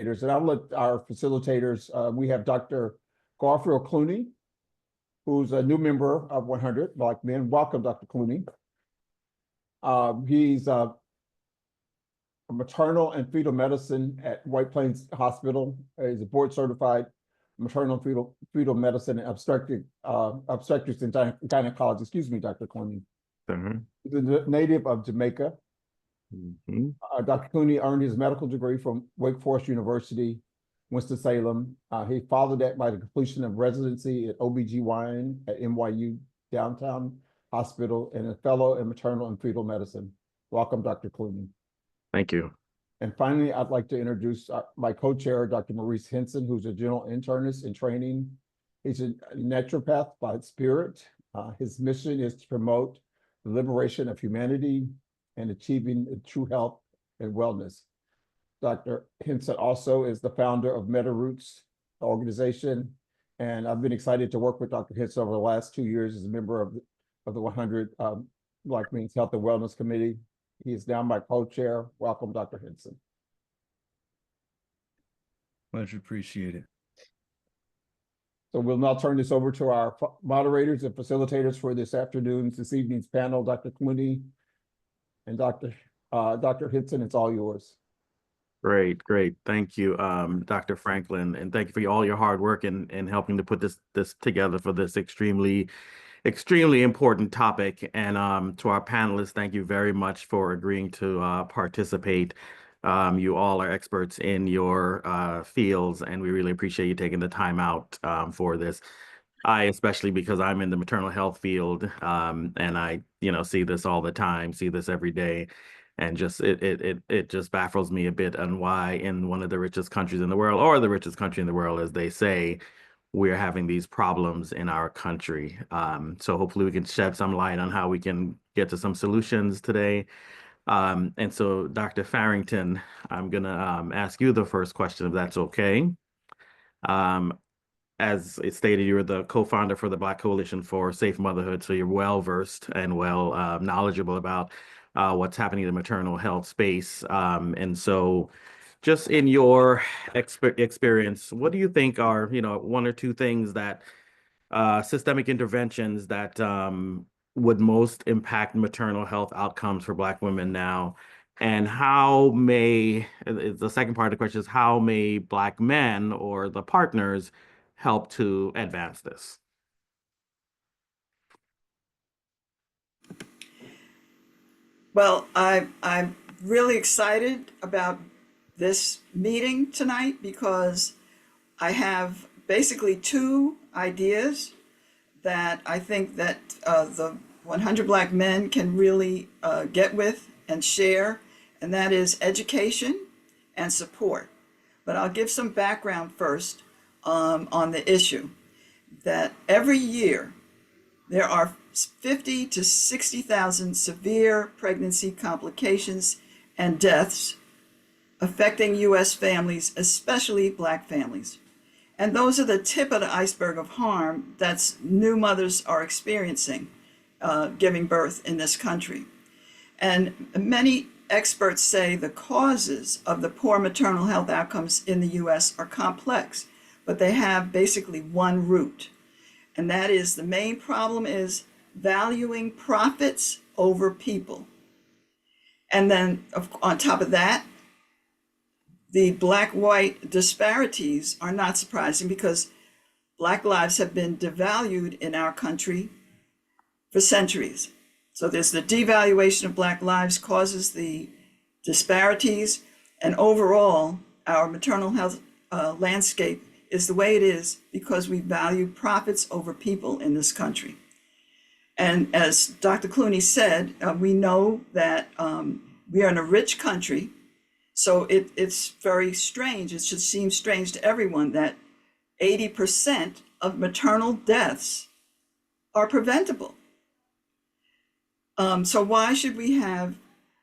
And I'll let our facilitators, we have Dr. Garfield CUNY, who's a new member of 100 Black Men. Welcome, Dr. CUNY. He's a maternal and fetal medicine at White Plains Hospital. He's a board certified maternal and fetal medicine and obstetrics and gynecology. Excuse me, Dr. CUNY. He's a native of Jamaica. Dr. CUNY earned his medical degree from Wake Forest University, Winston-Salem. He followed that by the completion of residency at OBGYN at NYU Downtown Hospital and a fellow in maternal and fetal medicine. Welcome, Dr. CUNY. Thank you. And finally, I'd like to introduce my co-chair, Dr. Maurice Hinson, who's a general internist in training. He's a naturopath by spirit. His mission is to promote the liberation of humanity and achieving true health and wellness. Dr. Hinson also is the founder of MetaRoots organization, and I've been excited to work with Dr. Hinson over the last 2 years as a member of the 100 Black Men's Health and Wellness Committee. He is now my co-chair. Welcome, Dr. Hinson. Much appreciated. So we'll now turn this over to our moderators and facilitators for this evening's panel, Dr. CUNY and Dr. Hinson. It's all yours. Great. Thank you, Dr. Franklin, and thank you for all your hard work in helping to put this together for this extremely important topic. And to our panelists, thank you very much for agreeing to participate. You all are experts in your fields, and we really appreciate you taking the time out for this. I, especially because I'm in the maternal health field, and I, see this all the time, see this every day. And just it just baffles me a bit on why in one of the richest countries in the world, or the richest country in the world, as they say, we're having these problems in our country. So hopefully we can shed some light on how we can get to some solutions today. And so, Dr. Farrington, I'm going to ask you the first question, if that's okay. As it stated, you're the co-founder for the Black Coalition for Safe Motherhood, so you're well-versed and well knowledgeable about what's happening in the maternal health space. And so just in your experience, what do you think are, one or two things that systemic interventions that would most impact maternal health outcomes for Black women now? And how may, the second part of the question is, how may Black men or the partners help to advance this? Well, I'm really excited about this meeting tonight because I have basically two ideas that I think that the 100 Black Men can really get with and share, and that is education and support. But I'll give some background first on the issue, that every year there are 50 to 60,000 severe pregnancy complications and deaths affecting U.S. families, especially Black families. And those are the tip of the iceberg of harm that new mothers are experiencing giving birth in this country. And many experts say the causes of the poor maternal health outcomes in the U.S. are complex, but they have basically one root. And that is, the main problem is valuing profits over people. And then on top of that, the Black-white disparities are not surprising because Black lives have been devalued in our country for centuries. So there's the devaluation of Black lives causes the disparities, and overall, our maternal health landscape is the way it is because we value profits over people in this country. And as Dr. CUNY said, we know that we are in a rich country, so it's very strange. It should seem strange to everyone that 80% of maternal deaths are preventable. So why should we have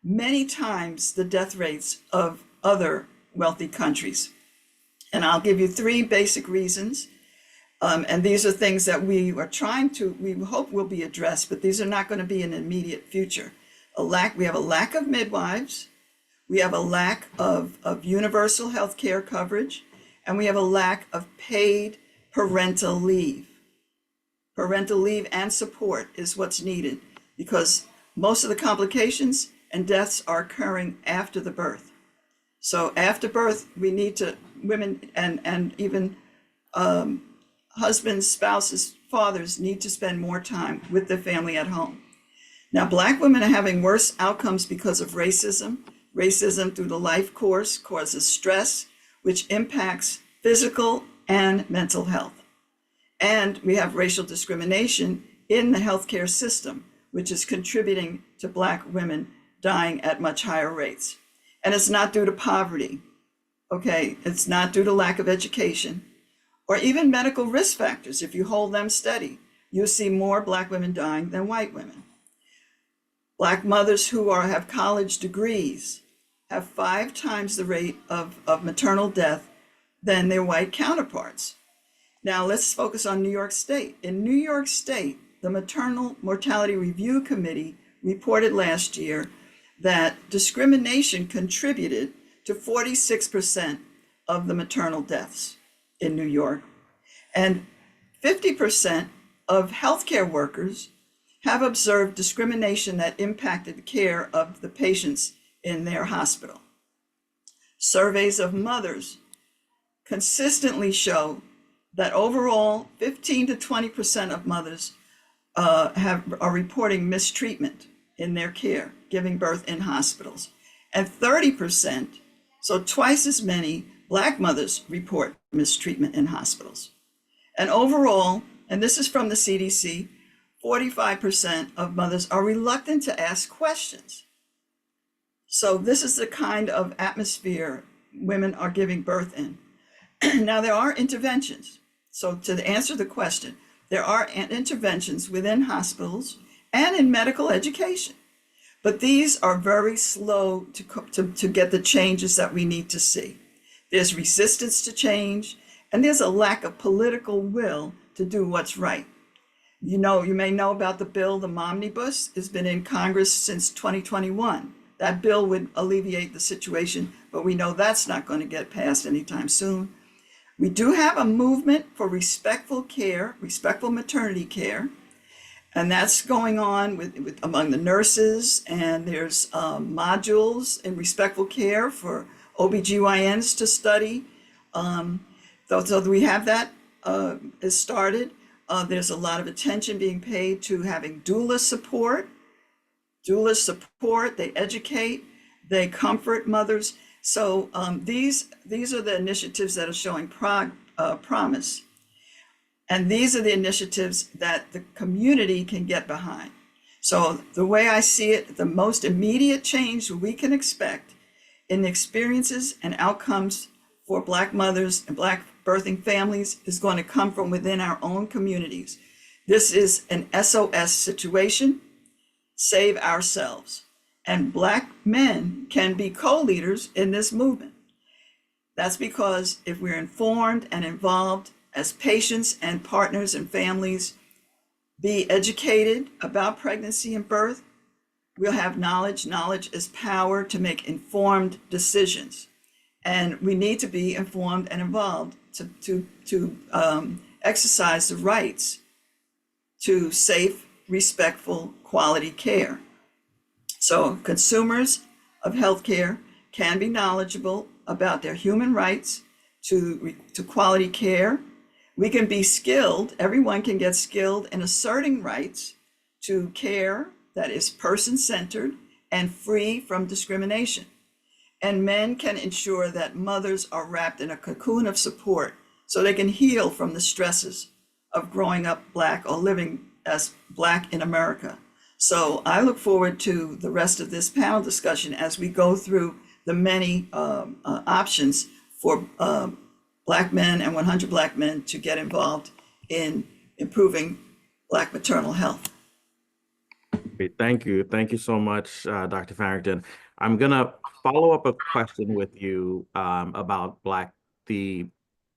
many times the death rates of other wealthy countries? And I'll give you three basic reasons. And these are things that we hope will be addressed, but these are not going to be in the immediate future. We have a lack of midwives. We have a lack of universal health care coverage, and we have a lack of paid parental leave. Parental leave and support is what's needed because most of the complications and deaths are occurring after the birth. So after birth, we need to, women and even husbands, spouses, fathers need to spend more time with their family at home. Now, Black women are having worse outcomes because of racism. Racism through the life course causes stress, which impacts physical and mental health. And we have racial discrimination in the healthcare system, which is contributing to Black women dying at much higher rates. And it's not due to poverty, okay? It's not due to lack of education or even medical risk factors. If you hold them steady, you'll see more Black women dying than white women. Black mothers who have college degrees have 5 times the rate of maternal death than their white counterparts. Now let's focus on New York State. In New York State, the Maternal Mortality Review Committee reported last year that discrimination contributed to 46% of the maternal deaths in New York. And 50% of healthcare workers have observed discrimination that impacted the care of the patients in their hospital. Surveys of mothers consistently show that overall 15 to 20% of mothers are reporting mistreatment in their care, giving birth in hospitals. And 30%, so twice as many Black mothers report mistreatment in hospitals. And overall, and this is from the CDC, 45% of mothers are reluctant to ask questions. So this is the kind of atmosphere women are giving birth in. Now there are interventions. So to answer the question, there are interventions within hospitals and in medical education, but these are very slow to get the changes that we need to see. There's resistance to change, and there's a lack of political will to do what's right. You may know about the bill, the Momnibus, has been in Congress since 2021. That bill would alleviate the situation, but we know that's not going to get passed anytime soon. We do have a movement for respectful care, respectful maternity care, and that's going on among the nurses, and there's modules in respectful care for OBGYNs to study. So we have that is started. There's a lot of attention being paid to having doula support. Doula support, they educate, they comfort mothers. So these are the initiatives that are showing promise. And these are the initiatives that the community can get behind. So the way I see it, the most immediate change we can expect in the experiences and outcomes for Black mothers and Black birthing families is going to come from within our own communities. This is an SOS situation. Save ourselves. And Black men can be co-leaders in this movement. That's because if we're informed and involved as patients and partners and families, be educated about pregnancy and birth, we'll have knowledge. Knowledge is power to make informed decisions. And we need to be informed and involved to exercise the rights to safe, respectful, quality care. So consumers of healthcare can be knowledgeable about their human rights to quality care. We can be skilled, everyone can get skilled in asserting rights to care that is person-centered and free from discrimination. And men can ensure that mothers are wrapped in a cocoon of support so they can heal from the stresses of growing up Black or living as Black in America. So I look forward to the rest of this panel discussion as we go through the many options for Black men and 100 Black men to get involved in improving Black maternal health. Great. Thank you. Thank you so much, Dr. Farrington. I'm going to follow up a question with you about the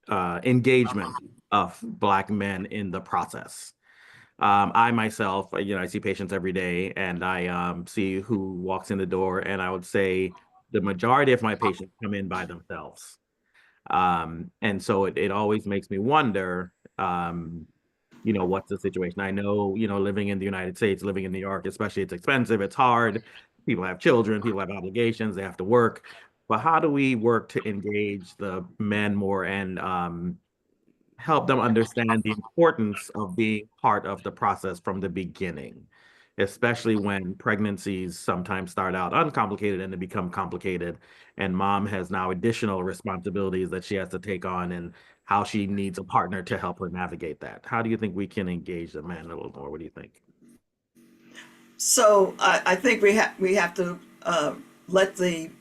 engagement of Black men in the process. I myself, I see patients every day, and I see who walks in the door, and I would say the majority of my patients come in by themselves. And so it always makes me wonder, what's the situation? I know, living in the United States, living in New York, especially, it's expensive, it's hard. People have children, people have obligations, they have to work. But how do we work to engage the men more and help them understand the importance of being part of the process from the beginning, especially when pregnancies sometimes start out uncomplicated and they become complicated, and mom has now additional responsibilities that she has to take on, and how she needs a partner to help her navigate that. How do you think we can engage the men a little more? What do you think? So I think we have to let the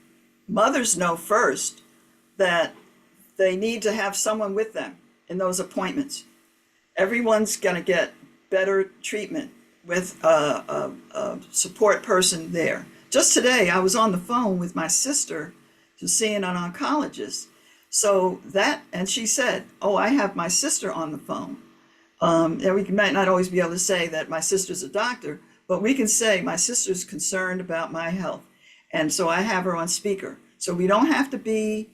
mothers know first that they need to have someone with them in those appointments. Everyone's going to get better treatment with a support person there. Just today, I was on the phone with my sister to seeing an oncologist. So and she said, "Oh, I have my sister on the phone." And we might not always be able to say that my sister's a doctor, but we can say my sister's concerned about my health. And so I have her on speaker. So we don't have to be,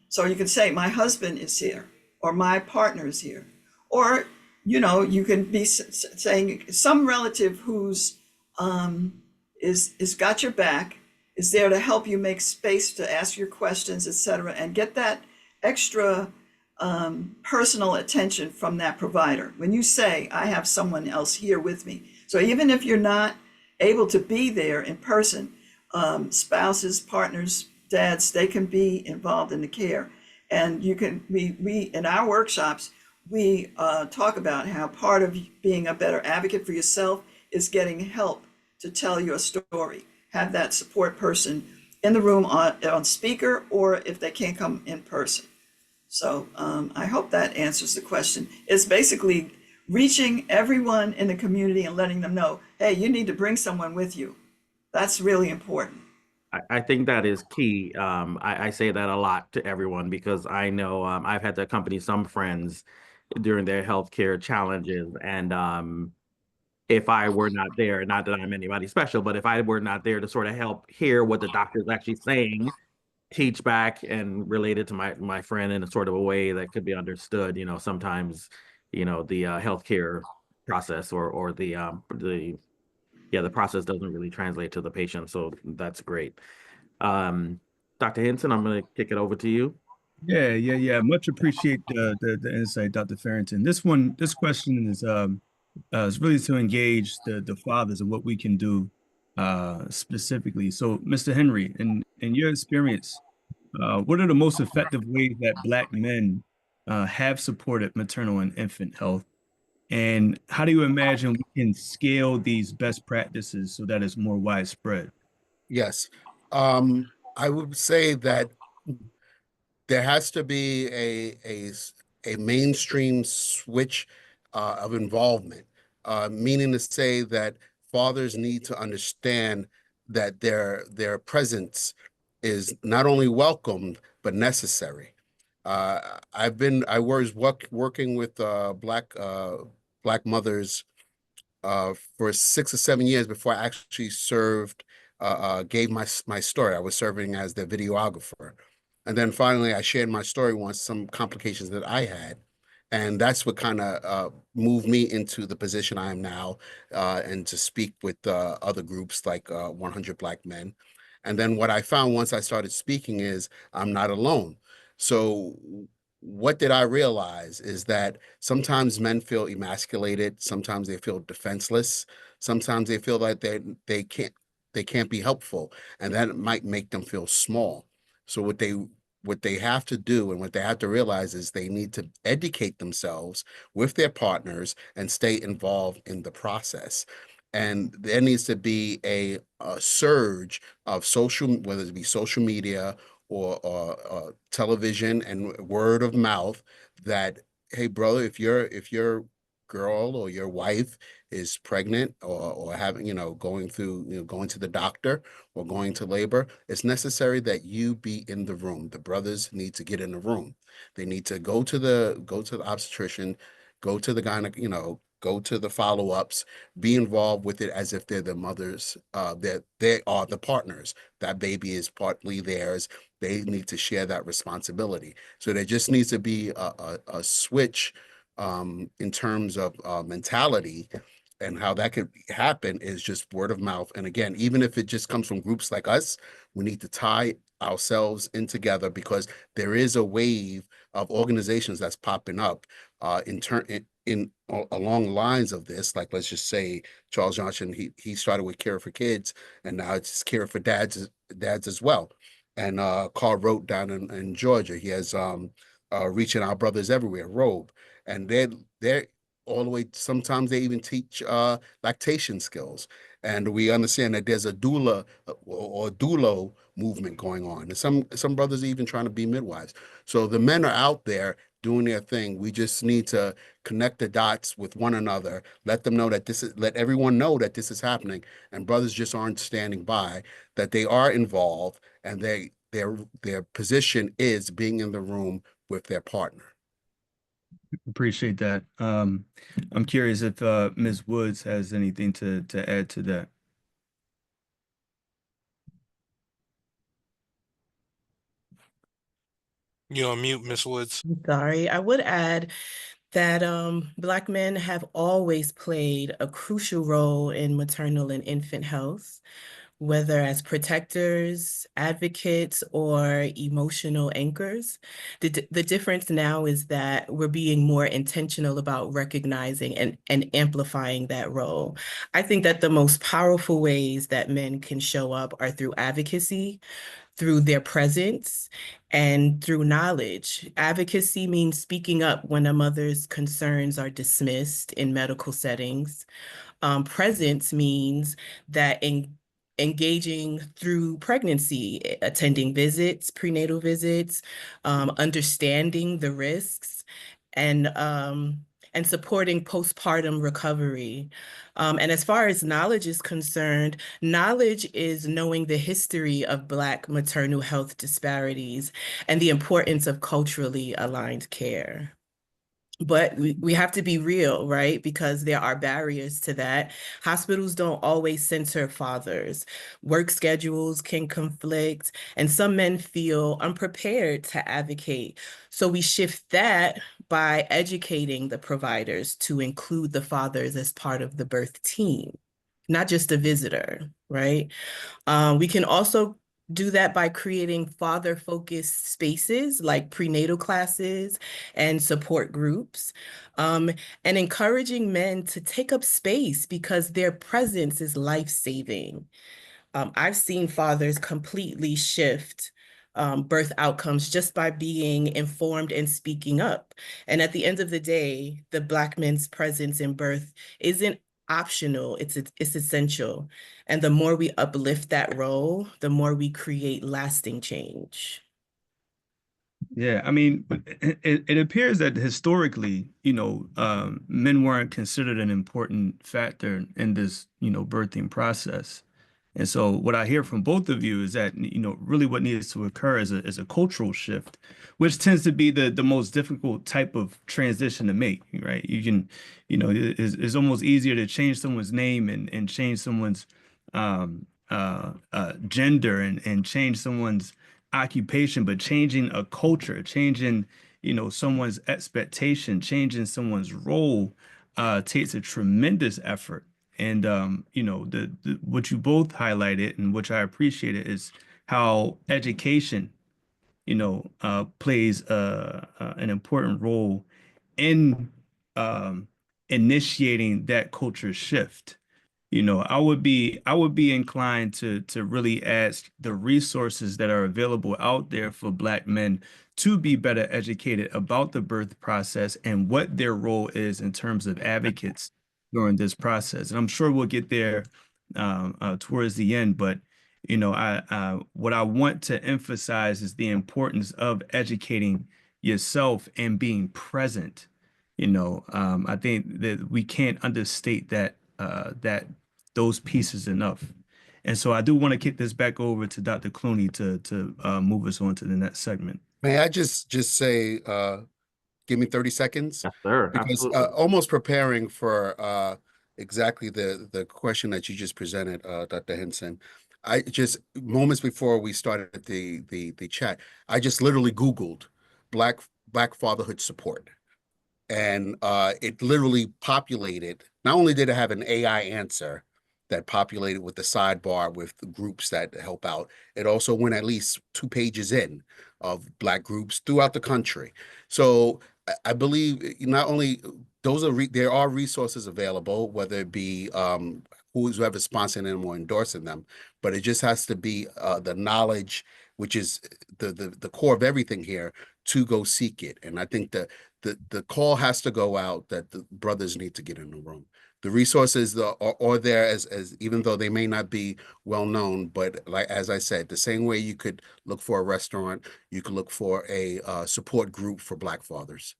so you can say my husband is here or my partner is here. Or, you can be saying some relative who's is got your back, is there to help you make space to ask your questions, etc., and get that extra personal attention from that provider. When you say, I have someone else here with me. So even if you're not able to be there in person, spouses, partners, dads, they can be involved in the care. And we in our workshops, we talk about how part of being a better advocate for yourself is getting help to tell your story. Have that support person in the room on speaker, or if they can't come in person. So I hope that answers the question. It's basically reaching everyone in the community and letting them know, hey, you need to bring someone with you. That's really important. I think that is key. I say that a lot to everyone because I know I've had to accompany some friends during their healthcare challenges. And if I were not there, not that I'm anybody special, but if I were not there to sort of help hear what the doctor is actually saying, teach back and relate it to my friend in a sort of a way that could be understood, sometimes, the healthcare process or the process doesn't really translate to the patient. So that's great. Dr. Hinson, I'm going to kick it over to you. Yeah. Much appreciate the insight, Dr. Farrington. This question is really to engage the fathers and what we can do specifically. So, Mr. Henry, in your experience, what are the most effective ways that Black men have supported maternal and infant health? And how do you imagine we can scale these best practices so that it's more widespread? Yes. I would say that there has to be a mainstream switch of involvement, meaning to say that fathers need to understand that their presence is not only welcomed but necessary. I was working with Black mothers for 6 or 7 years before I actually gave my story. I was serving as the videographer. And then finally, I shared my story once, some complications that I had. And that's what kind of moved me into the position I am now, and to speak with other groups like 100 Black Men. And then what I found once I started speaking is I'm not alone. So what did I realize is that sometimes men feel emasculated, sometimes they feel defenseless, sometimes they feel like they can't be helpful, and that might make them feel small. So what they have to do and what they have to realize is they need to educate themselves with their partners and stay involved in the process. And there needs to be a surge of whether it be social media or television and word of mouth that, hey, brother, if your girl or your wife is pregnant or having, going to the doctor or going to labor, it's necessary that you be in the room. The brothers need to get in the room. They need to go to the obstetrician, go to the go to the follow-ups, be involved with it as if they're the mothers, that they are the partners. That baby is partly theirs. They need to share that responsibility. So there just needs to be a switch in terms of mentality, and how that could happen is just word of mouth. And again, even if it just comes from groups like us, we need to tie ourselves in together, because there is a wave of organizations that's popping up along lines of this. Like, let's just say Charles Johnson, he started with Care for Kids, and now it's Care for Dads as well. And Carl wrote down in Georgia, he has Reaching Our Brothers Everywhere, Robe, and they're all the way. Sometimes they even teach lactation skills, and we understand that there's a doula or doulo movement going on, and some brothers are even trying to be midwives. So the men are out there doing their thing. We just need to connect the dots with one another, let everyone know that this is happening, and brothers just aren't standing by, that they are involved, and their position is being in the room with their partner. Appreciate that. I'm curious if Ms. Woods has anything to add to that. You're on mute, Miss Woods. Sorry, I would add that Black men have always played a crucial role in maternal and infant health, whether as protectors, advocates, or emotional anchors. The difference now is that we're being more intentional about recognizing and amplifying that role. I think that the most powerful ways that men can show up are through advocacy, through their presence, and through knowledge. Advocacy means speaking up when a mother's concerns are dismissed in medical settings. Presence means that engaging through pregnancy, attending visits, prenatal visits, understanding the risks, and supporting postpartum recovery. And as far as knowledge is concerned, knowledge is knowing the history of Black maternal health disparities and the importance of culturally aligned care. But we have to be real, right? Because there are barriers to that. Hospitals don't always censor fathers. Work schedules can conflict, and some men feel unprepared to advocate. So we shift that by educating the providers to include the fathers as part of the birth team, not just a visitor, right? We can also do that by creating father-focused spaces like prenatal classes and support groups, and encouraging men to take up space because their presence is life-saving. I've seen fathers completely shift birth outcomes just by being informed and speaking up. And at the end of the day, the Black men's presence in birth isn't optional, it's essential. And the more we uplift that role, the more we create lasting change. Yeah, I mean, it appears that historically, men weren't considered an important factor in this, birthing process. And so what I hear from both of you is that, really what needs to occur is a cultural shift, which tends to be the most difficult type of transition to make, right? You can, it's almost easier to change someone's name and change someone's gender and change someone's occupation, but changing a culture, changing, someone's expectation, changing someone's role takes a tremendous effort. And what you both highlighted, and which I appreciated, is how education, plays an important role in initiating that culture shift. I would be inclined to really ask the resources that are available out there for Black men to be better educated about the birth process and what their role is in terms of advocates during this process. And I'm sure we'll get there towards the end, but what I want to emphasize is the importance of educating yourself and being present. I think that we can't understate that those pieces enough. And so I do want to kick this back over to Dr. Clooney to move us on to the next segment. May I just say give me 30 seconds? Yes, sir. Because Absolutely. almost preparing for exactly the question that you just presented, Dr. Hinson. I just moments before we started the chat, I just literally Googled Black fatherhood support. And it literally populated. Not only did it have an AI answer that populated with the sidebar with the groups that help out, it also went at least 2 pages in of Black groups throughout the country. So I believe not only those are there are resources available, whether it be whoever sponsoring them or endorsing them, but it just has to be the knowledge, which is the core of everything here, to go seek it. And I think that the call has to go out that the brothers need to get in the room. The resources are there as even though they may not be well known, but like as I said, the same way you could look for a restaurant, you could look for a support group for Black fathers.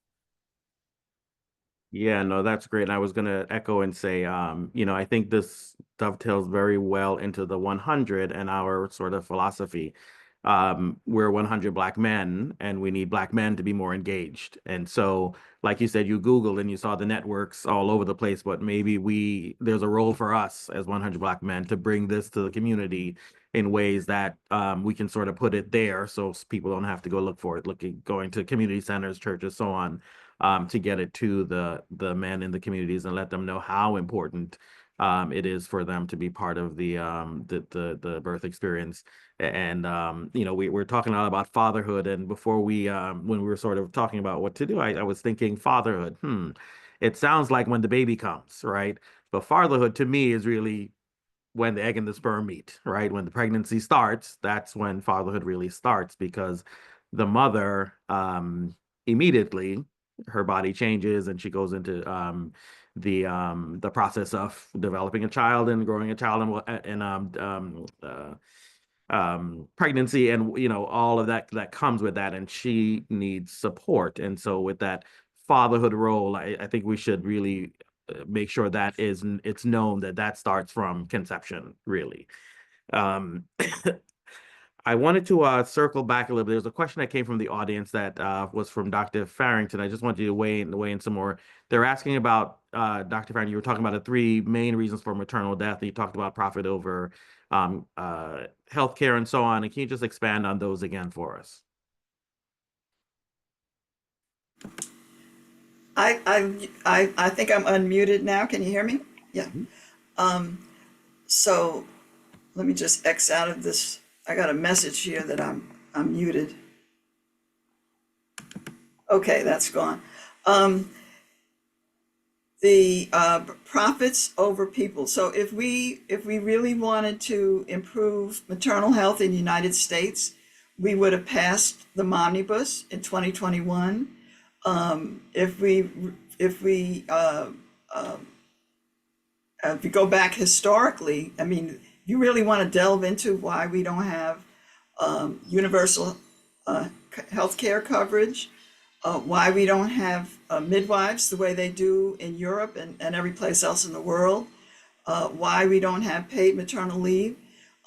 Yeah, no, that's great. And I was going to echo and say, I think this dovetails very well into the 100 and our sort of philosophy. We're 100 Black men, and we need Black men to be more engaged. And so, like you said, you Googled and you saw the networks all over the place, but maybe there's a role for us as 100 Black men to bring this to the community in ways that we can sort of put it there so people don't have to go look for it, going to community centers, churches, so on. To get it to the men in the communities and let them know how important it is for them to be part of the birth experience. And we're talking a lot about fatherhood. And before when we were sort of talking about what to do, I was thinking fatherhood. It sounds like when the baby comes, right? But fatherhood to me is really when the egg and the sperm meet, right? When the pregnancy starts, that's when fatherhood really starts, because the mother immediately her body changes and she goes into the process of developing a child and growing a child and pregnancy and all of that comes with that, and she needs support. And so with that fatherhood role, I think we should really make sure that it's known that starts from conception, really. um I wanted to circle back a little bit. There's a question that came from the audience that was from Dr. Farrington. I just wanted you to weigh in some more. They're asking about, Dr. Farrington, you were talking about the 3 main reasons for maternal death, and you talked about profit over healthcare and so on. And can you just expand on those again for us? I think I'm unmuted now. Can you hear me? Yeah. So let me just X out of this. I got a message here that I'm muted. Okay, that's gone. The profits over people. So if we really wanted to improve maternal health in the United States, we would have passed the omnibus in 2021. If we go back historically, I mean, you really want to delve into why we don't have universal health care coverage, why we don't have midwives the way they do in Europe and every place else in the world, why we don't have paid maternal leave,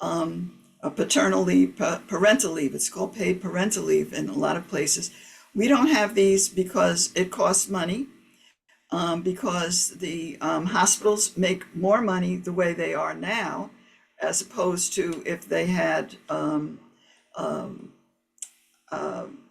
paternal leave, parental leave. It's called paid parental leave in a lot of places. We don't have these because it costs money, because the hospitals make more money the way they are now, as opposed to if they had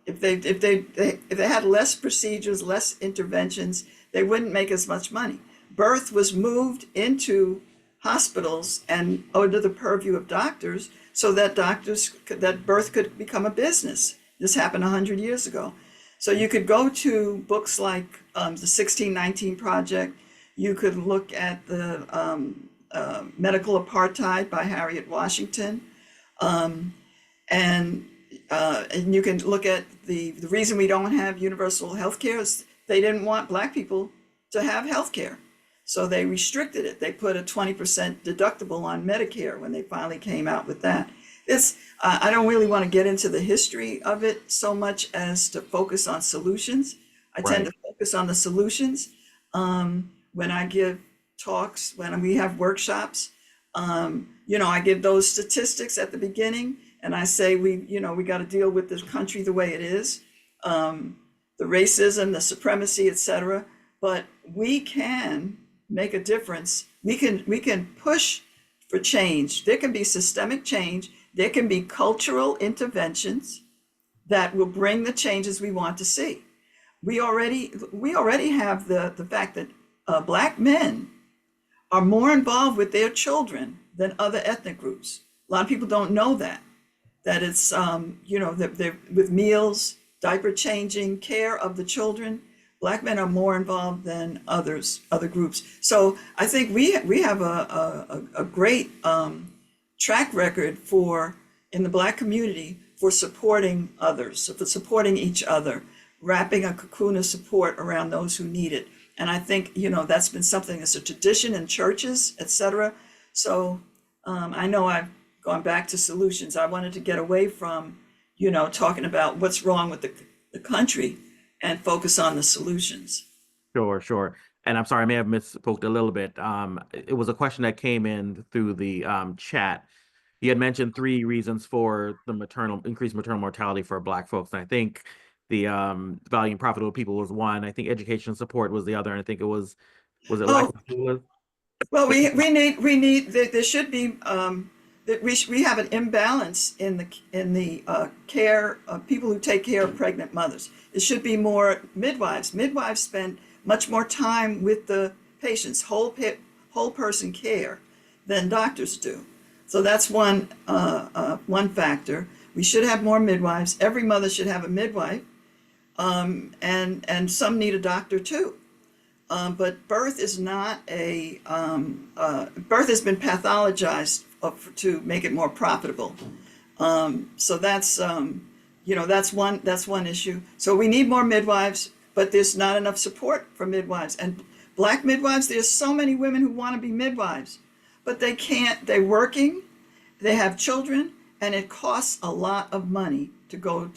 if they had less procedures, less interventions, they wouldn't make as much money. Birth was moved into hospitals and under the purview of doctors, so that birth could become a business. This happened 100 years ago. So you could go to books like the 1619 Project. You could look at the Medical Apartheid by Harriet Washington. And you can look at the reason we don't have universal health care is they didn't want Black people to have health care. So they restricted it. They put a 20% deductible on Medicare when they finally came out with that. I don't really want to get into the history of it so much as to focus on solutions. I tend to focus on the solutions when I give talks, when we have workshops. I give those statistics at the beginning, and I say we got to deal with this country the way it is. the racism, the supremacy, etc. But we can make a difference. We can push for change. There can be systemic change. There can be cultural interventions that will bring the changes we want to see. We already have the fact that Black men are more involved with their children than other ethnic groups. A lot of people don't know that it's, that they're with meals, diaper changing, care of the children. Black men are more involved than other groups. So I think we have a great track record in the Black community for supporting others, for supporting each other, wrapping a cocoon of support around those who need it. And I think, that's been something that's a tradition in churches, et cetera. So I know I've gone back to solutions. I wanted to get away from, talking about what's wrong with the country and focus on the solutions. Sure. And I'm sorry, I may have misspoke a little bit. It was a question that came in through the chat. You had mentioned 3 reasons for the increased maternal mortality for Black folks. And I think the value and profitable people was one. I think education and support was the other. And I think it was it like Well, we need there should be that we have an imbalance in the care of people who take care of pregnant mothers. It should be more midwives. Midwives spend much more time with the patients, whole person care, than doctors do. So that's one factor. We should have more midwives. Every mother should have a midwife, and some need a doctor too. But birth is not birth has been pathologized to make it more profitable. So that's that's one issue. So we need more midwives, but there's not enough support for midwives. And Black midwives, there's so many women who want to be midwives, but they can't. They're working, they have children, and it costs a lot of money to go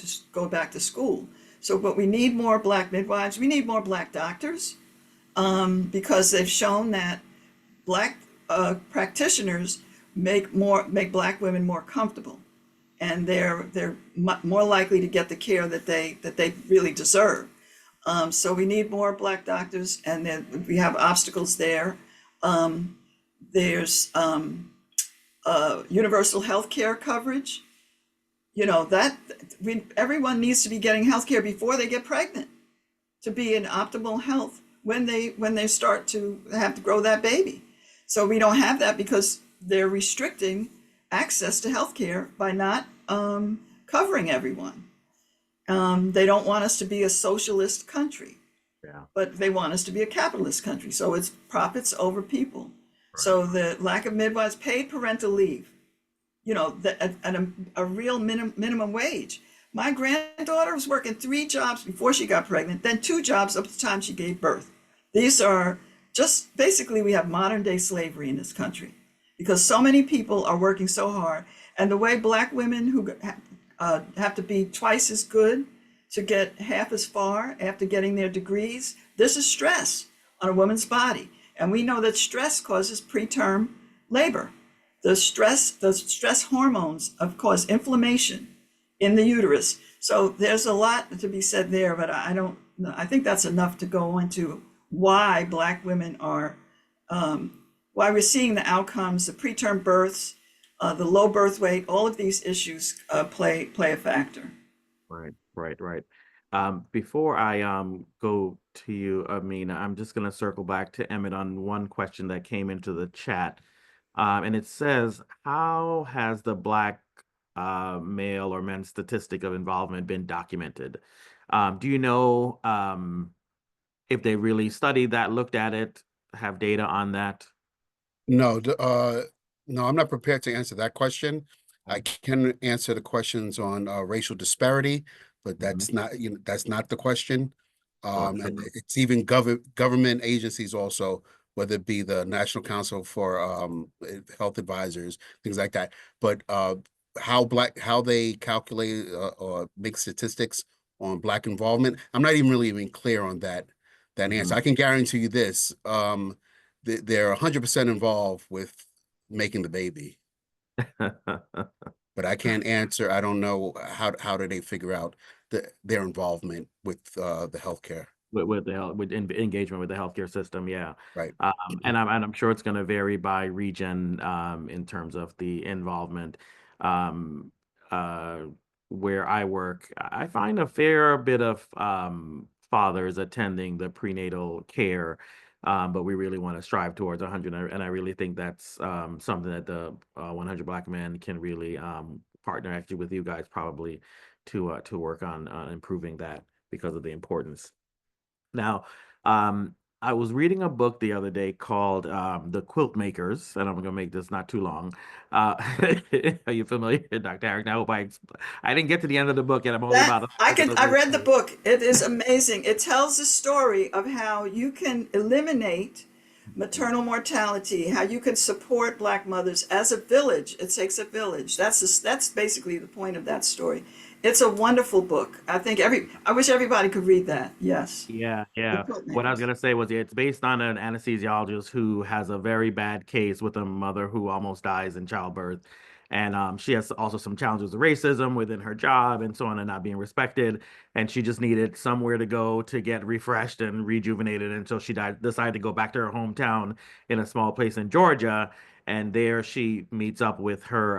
back to school. So, but we need more Black midwives. We need more Black doctors. Because they've shown that Black practitioners make Black women more comfortable, and they're more likely to get the care that they really deserve. So we need more Black doctors, and then we have obstacles there. There's universal health care coverage. Everyone needs to be getting health care before they get pregnant to be in optimal health when they start to have to grow that baby. So we don't have that because they're restricting access to healthcare by not covering everyone. They don't want us to be a socialist country, but they want us to be a capitalist country. So it's profits over people. Right. So the lack of midwives, paid parental leave, a real minimum wage. My granddaughter was working 3 jobs before she got pregnant, then 2 jobs up to the time she gave birth. These are just basically, we have modern day slavery in this country because so many people are working so hard. And the way Black women who have to be twice as good to get half as far after getting their degrees, this is stress on a woman's body. And we know that stress causes preterm labor. The stress hormones cause inflammation in the uterus. So there's a lot to be said there, but I think that's enough to go into why Black women are, why we're seeing the outcomes, the preterm births, the low birth weight, all of these issues play a factor. Right. Before I go to you, Amina, I'm just going to circle back to Emmett on one question that came into the chat. And it says, how has the Black male or men's statistic of involvement been documented? Do you know if they really studied that, looked at it, have data on that? No, no, I'm not prepared to answer that question. I can answer the questions on racial disparity, but that's not, that's not the question. And it's even government agencies also, whether it be the National Council for Health Advisors, things like that. But how they calculate or make statistics on Black involvement, I'm not even clear on that answer. I can guarantee you this: they're 100% involved with making the baby. But I can't answer. I don't know how do they figure out their involvement with the healthcare. With the health, with engagement with the healthcare system, yeah. Right. And I'm sure it's going to vary by region in terms of the involvement. Um, uh, where I work, I find a fair bit of fathers attending the prenatal care, but we really want to strive towards 100, and I really think that's something that the 100 Black Men can really partner actually with you guys probably to work on improving that because of the importance. Now, I was reading a book the other day called The Quilt Makers, and I'm going to make this not too long. Are you familiar, Dr. Harrick? I hope I didn't get to the end of the book yet. I'm only about I read the book. It is amazing. It tells the story of how you can eliminate maternal mortality, how you can support Black mothers as a village. It takes a village. That's basically the point of that story. It's a wonderful book. I wish everybody could read that. Yes. Yeah, The yeah. Quilt What I was Makers. gonna say was it's based on an anesthesiologist who has a very bad case with a mother who almost dies in childbirth. And she has also some challenges of racism within her job and so on and not being respected. And she just needed somewhere to go to get refreshed and rejuvenated. And so she decided to go back to her hometown in a small place in Georgia. And there she meets up with her,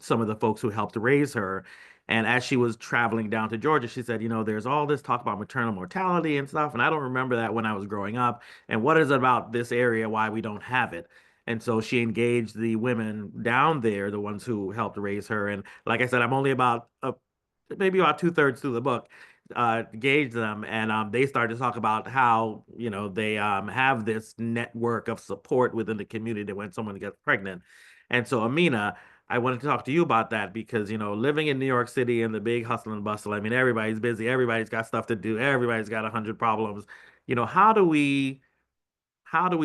some of the folks who helped raise her. And as she was traveling down to Georgia, she said, you know, there's all this talk about maternal mortality and stuff. And I don't remember that when I was growing up. And what is it about this area why we don't have it? And so she engaged the women down there, the ones who helped raise her. And like I said, I'm only about maybe about 2/3 through the book, engaged them. And they started to talk about how, you know, they have this network of support within the community when someone gets pregnant. And so, Amina, I wanted to talk to you about that because, you know, living in New York City and the big hustle and bustle, I mean, everybody's busy, everybody's got stuff to do, everybody's got 100 problems. You know, how do we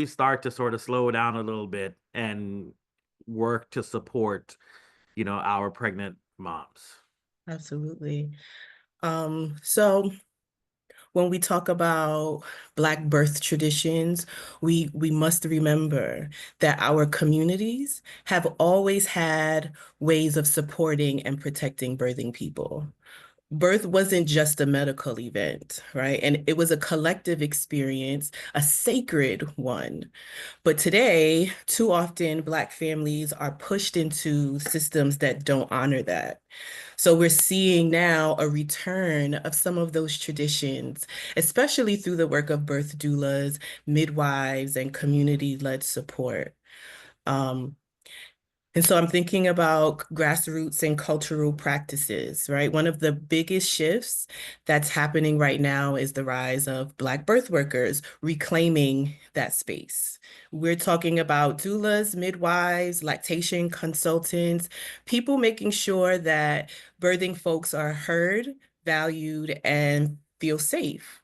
start to sort of slow down a little bit and work to support, you know, our pregnant moms? Absolutely. So when we talk about Black birth traditions, we must remember that our communities have always had ways of supporting and protecting birthing people. Birth wasn't just a medical event, right? And it was a collective experience, a sacred one. But today, too often, Black families are pushed into systems that don't honor that. So we're seeing now a return of some of those traditions, especially through the work of birth doulas, midwives, and community-led support. And so I'm thinking about grassroots and cultural practices, right? One of the biggest shifts that's happening right now is the rise of Black birth workers reclaiming that space. We're talking about doulas, midwives, lactation consultants, people making sure that birthing folks are heard, valued, and feel safe.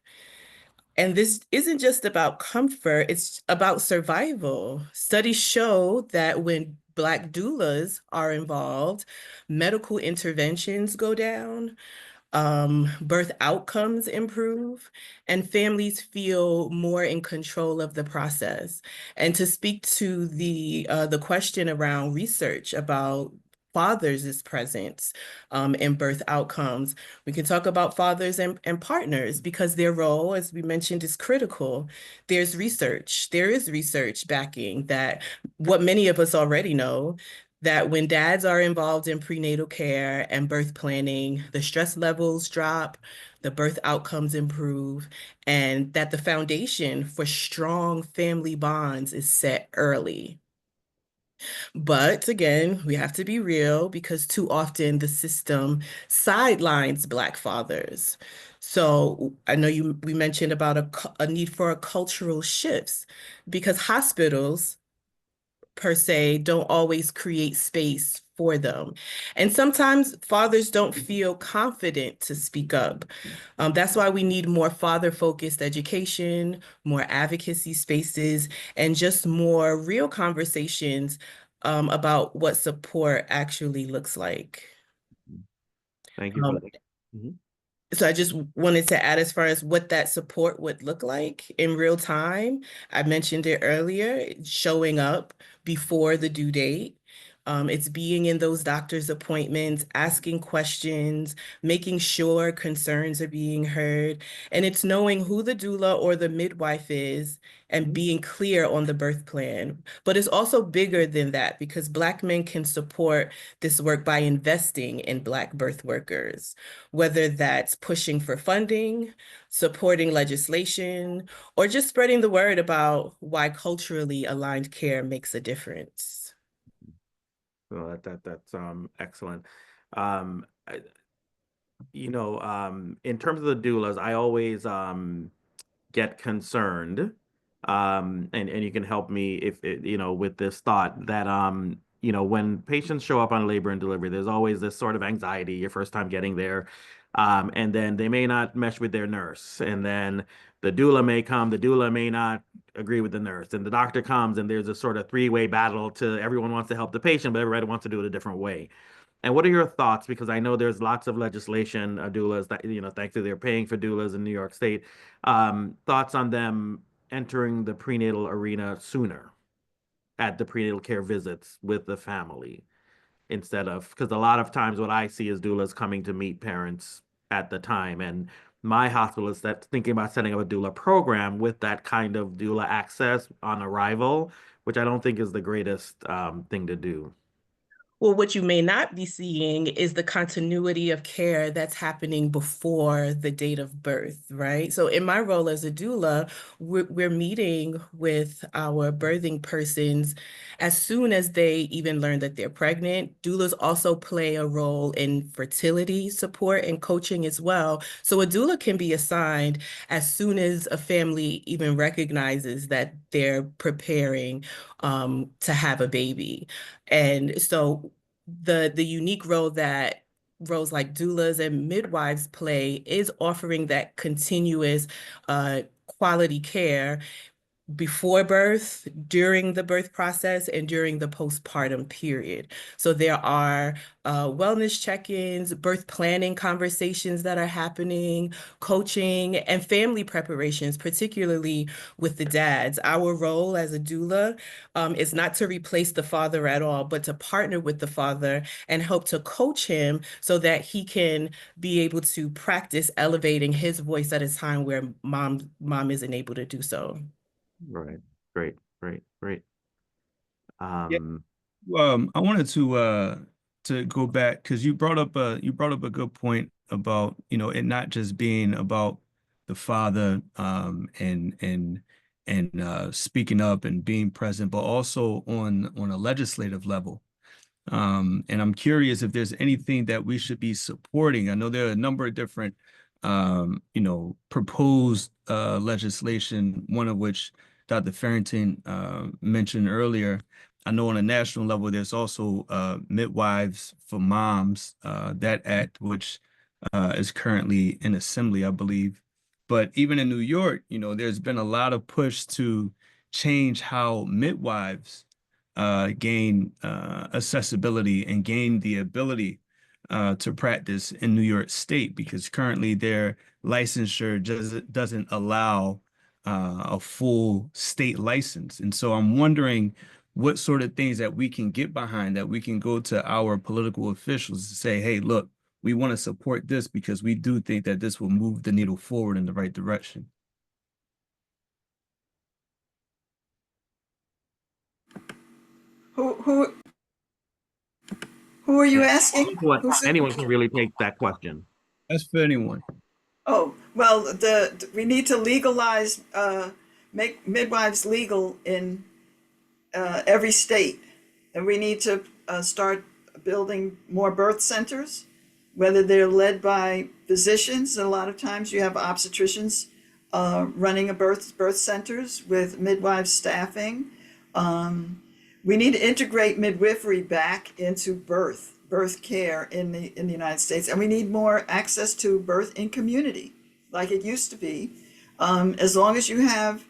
And this isn't just about comfort, it's about survival. Studies show that when Black doulas are involved, medical interventions go down, birth outcomes improve, and families feel more in control of the process. And to speak to the question around research about fathers' presence in birth outcomes, we can talk about fathers and partners because their role, as we mentioned, is critical. There is research backing that what many of us already know, that when dads are involved in prenatal care and birth planning, the stress levels drop, the birth outcomes improve, and that the foundation for strong family bonds is set early. But again, we have to be real because too often the system sidelines Black fathers. So I know we mentioned about a need for a cultural shifts because hospitals per se don't always create space for them. And sometimes fathers don't feel confident to speak up. That's why we need more father-focused education, more advocacy spaces, and just more real conversations about what support actually looks like. Thank you for Um, that. Mhm. So I just wanted to add as far as what that support would look like in real time. I mentioned it earlier, showing up before the due date, It's being in those doctor's appointments, asking questions, making sure concerns are being heard, and it's knowing who the doula or the midwife is and being clear on the birth plan. But it's also bigger than that because Black men can support this work by investing in Black birth workers, whether that's pushing for funding, supporting legislation, or just spreading the word about why culturally aligned care makes a difference. Well, that's excellent. Um, I- in terms of the doulas, I always get concerned, and you can help me if with this thought that when patients show up on labor and delivery, there's always this sort of anxiety your first time getting there, and then they may not mesh with their nurse, and then the doula may come, the doula may not agree with the nurse, and the doctor comes, and there's a sort of three-way battle to everyone wants to help the patient, but everybody wants to do it a different way. And what are your thoughts? Because I know there's lots of legislation, doulas that, thankfully they're paying for doulas in New York State. Thoughts on them entering the prenatal arena sooner at the prenatal care visits with the family instead of, because a lot of times what I see is doulas coming to meet parents at the time. And my hospital is thinking about setting up a doula program with that kind of doula access on arrival, which I don't think is the greatest thing to do. Well, what you may not be seeing is the continuity of care that's happening before the date of birth, right? So in my role as a doula, we're meeting with our birthing persons as soon as they even learn that they're pregnant. Doulas also play a role in fertility support and coaching as well. So a doula can be assigned as soon as a family even recognizes that they're preparing to have a baby. And so the unique role that roles like doulas and midwives play is offering that continuous quality care before birth, during the birth process, and during the postpartum period. So there are wellness check-ins, birth planning conversations that are happening, coaching, and family preparations, particularly with the dads. Our role as a doula is not to replace the father at all, but to partner with the father and help to coach him so that he can be able to practice elevating his voice at a time where mom isn't able to do so. Right. Great. Yeah. Um, I wanted to go back because you brought up a good point about it not just being about the father and speaking up and being present, but also on a legislative level. And I'm curious if there's anything that we should be supporting. I know there are a number of different proposed legislation, one of which Dr. Farrington mentioned earlier. I know on a national level, there's also Midwives for Moms, that act, which is currently in assembly, I believe. But even in New York, there's been a lot of push to change how midwives gain accessibility and gain the ability to practice in New York State, because currently their licensure doesn't allow a full state license. And so I'm wondering what sort of things that we can get behind, that we can go to our political officials to say, hey, look, we want to support this because we do think that this will move the needle forward in the right direction. Who are you asking? Anyone can really take that question. That's for anyone. Oh, well, we need to legalize, make midwives legal in every state. And we need to start building more birth centers, whether they're led by physicians. A lot of times you have obstetricians running a birth centers with midwives staffing. We need to integrate midwifery back into birth care in the United States, and we need more access to birth in community, like it used to be. As long as you have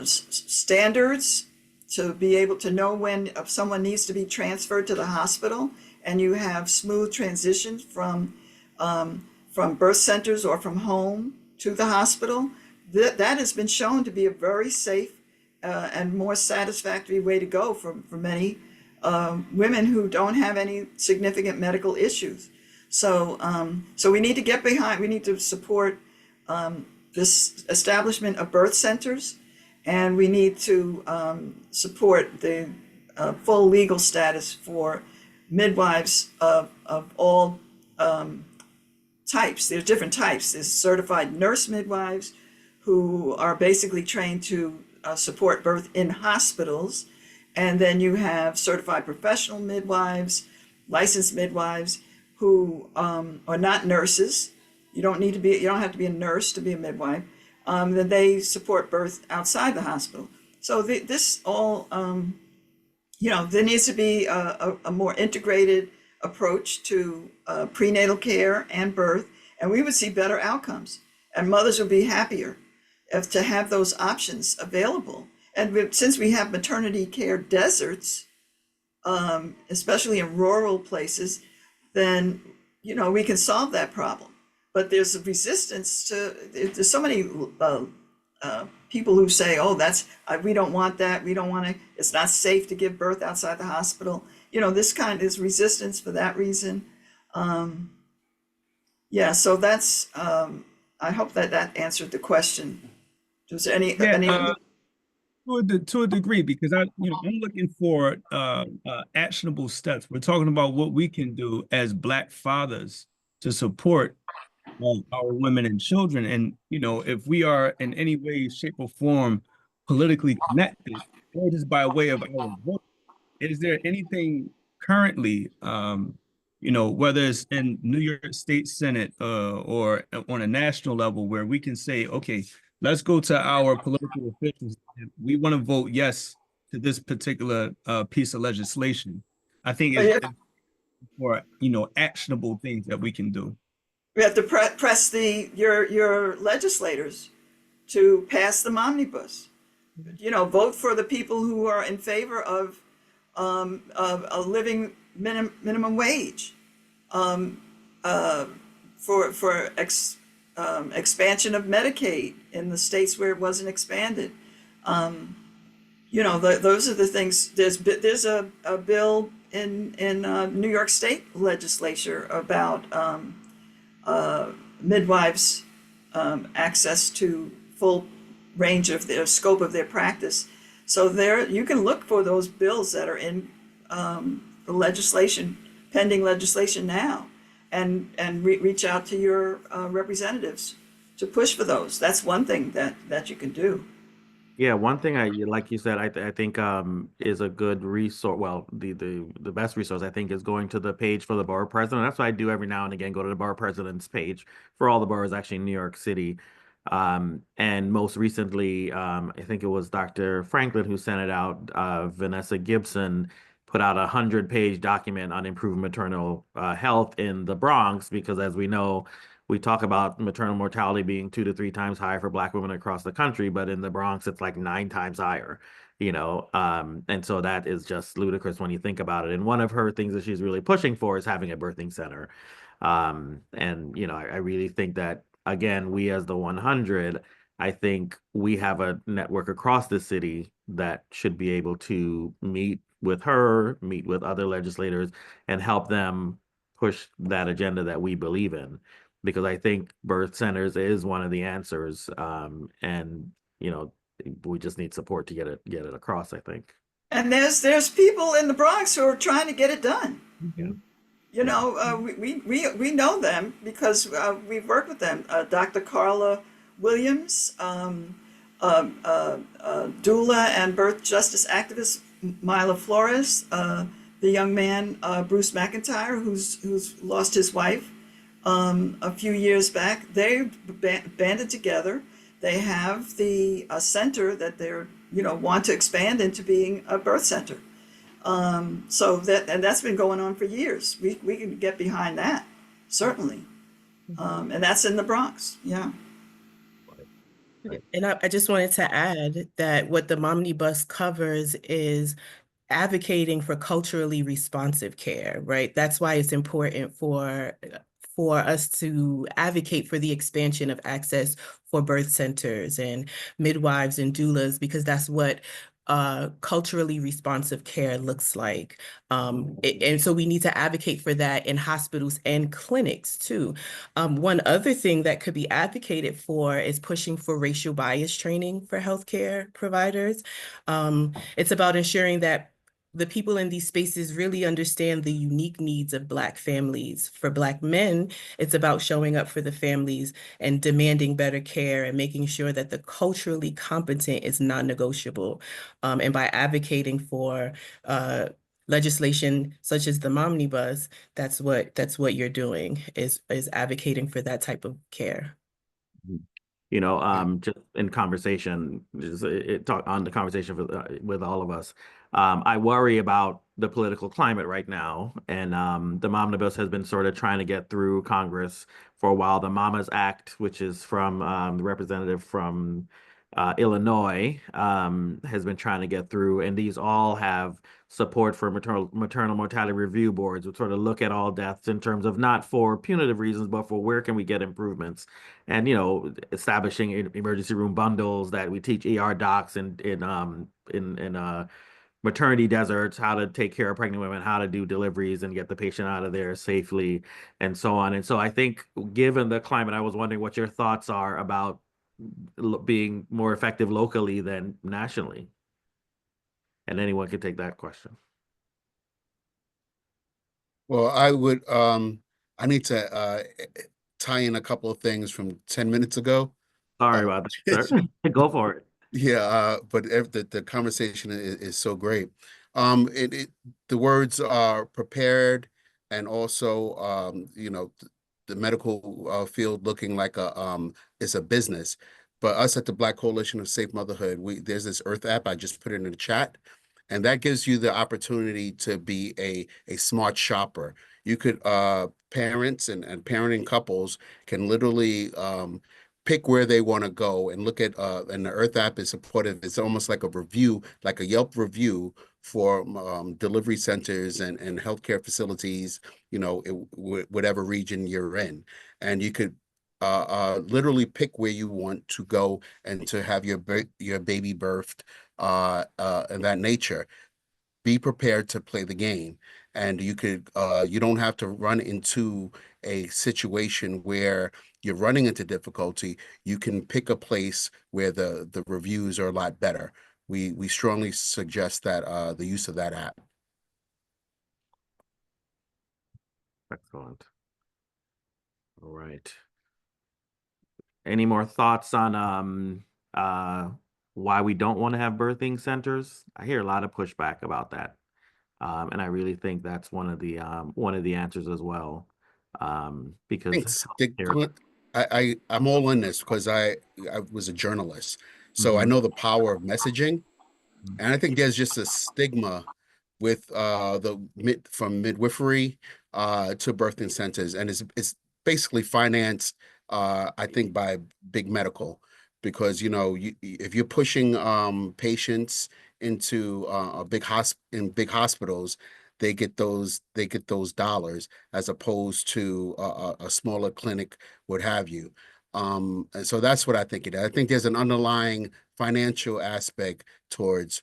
standards to be able to know when someone needs to be transferred to the hospital, and you have smooth transitions from birth centers or from home to the hospital, that has been shown to be a very safe and more satisfactory way to go for many women who don't have any significant medical issues. So, so we need to get behind, we need to support this establishment of birth centers, and we need to support the full legal status for midwives of all types. There's different types. There's certified nurse midwives who are basically trained to support birth in hospitals. And then you have certified professional midwives, licensed midwives who are not nurses. You don't have to be a nurse to be a midwife. Then they support birth outside the hospital. So this all, there needs to be a more integrated approach to prenatal care and birth, and we would see better outcomes, and mothers would be happier if to have those options available. And since we have maternity care deserts, especially in rural places, then we can solve that problem. But there's a resistance there's so many people who say, oh, we don't want that, we don't want to, it's not safe to give birth outside the hospital. There's resistance for that reason. So that's, I hope that answered the question. Was there any to a degree, because I'm looking for actionable steps. We're talking about what we can do as Black fathers to support our women and children. And, if we are in any way, shape, or form politically connected, or just by way of our vote, is there anything currently, whether it's in New York State Senate or on a national level, where we can say, okay, let's go to our political officials. We want to vote yes to this particular piece of legislation. I think it's for actionable things that we can do. We have to press your legislators to pass the omnibus. Vote for the people who are in favor of a living minimum wage, for expansion of Medicaid in the states where it wasn't expanded. Those are the things. There's a bill in New York State legislature about midwives' access to full range of their scope of their practice. So you can look for those bills that are in the pending legislation now, and reach out to your representatives to push for those. That's one thing that you can do. Yeah, one thing like you said, I think is a good resource. Well, the best resource I think is going to the page for the borough president. That's what I do every now and again. Go to the borough president's page for all the boroughs actually in New York City. And most recently, I think it was Dr. Franklin who sent it out. Vanessa Gibson put out a 100-page document on improving maternal health in the Bronx, because as we know, we talk about maternal mortality being 2 to 3 times higher for Black women across the country, but in the Bronx, it's like 9 times higher, and so that is just ludicrous when you think about it. And one of her things that she's really pushing for is having a birthing center. And, I really think that, again, we as the 100, I think we have a network across the city that should be able to meet with her, meet with other legislators, and help them push that agenda that we believe in. Because I think birth centers is one of the answers, and we just need support to get it across, I think. And there's people in the Bronx who are trying to get it done. Yeah. We know them because we've worked with them. Dr. Carla Williams, doula and birth justice activist Mila Flores, the young man Bruce McIntyre, who's lost his wife a few years back. They banded together. They have the center that they're want to expand into being a birth center. So that's been going on for years. We can get behind that, certainly, and that's in the Bronx. Yeah. And I just wanted to add that what the Momnibus covers is advocating for culturally responsive care, right? That's why it's important for us to advocate for the expansion of access for birth centers and midwives and doulas, because that's what culturally responsive care looks like. And so we need to advocate for that in hospitals and clinics too. One other thing that could be advocated for is pushing for racial bias training for healthcare providers. It's about ensuring that the people in these spaces really understand the unique needs of Black families. For Black men, it's about showing up for the families and demanding better care and making sure that the culturally competent is non-negotiable. And by advocating for legislation such as the Momnibus, that's what you're doing, is advocating for that type of care. You know, just in conversation, talk on the conversation with all of us. I worry about the political climate right now, and the Momnibus has been sort of trying to get through Congress for a while. The Mamas Act, which is from the representative from Illinois, has been trying to get through, and these all have support for maternal mortality review boards, which sort of look at all deaths in terms of not for punitive reasons, but for where can we get improvements, and you know, establishing emergency room bundles that we teach ER docs in maternity deserts how to take care of pregnant women, how to do deliveries and get the patient out of there safely, and so on. And so I think, given the climate, I was wondering what your thoughts are about being more effective locally than nationally. And anyone can take that question. Well, I need to tie in a couple of things from 10 minutes ago. Sorry about that, sir. Go for it. Yeah, but the conversation is so great. The words are prepared, and also you know, the medical field looking like it's a business. But us at the Black Coalition of Safe Motherhood, there's this Earth app. I just put it in the chat, and that gives you the opportunity to be a smart shopper. You could parents and parenting couples can literally pick where they want to go and look at and the Earth app is supportive. It's almost like a review, like a Yelp review for delivery centers and healthcare facilities, you know, whatever region you're in. And you could literally pick where you want to go and to have your baby birthed and that nature. Be prepared to play the game, and you don't have to run into a situation where you're running into difficulty. You can pick a place where the reviews are a lot better. We strongly suggest that the use of that app. Excellent. All right. Any more thoughts on why we don't want to have birthing centers? I hear a lot of pushback about that, and I really think that's one of the answers as well, because I'm all in this because I was a journalist, so I know the power of messaging, and I think there's just a stigma with from midwifery to birthing centers, and it's basically financed I think by big medical, because you know, if you're pushing patients into big hospitals, they get those dollars, as opposed to a smaller clinic, what have you. And so that's what I think it is. I think there's an underlying financial aspect towards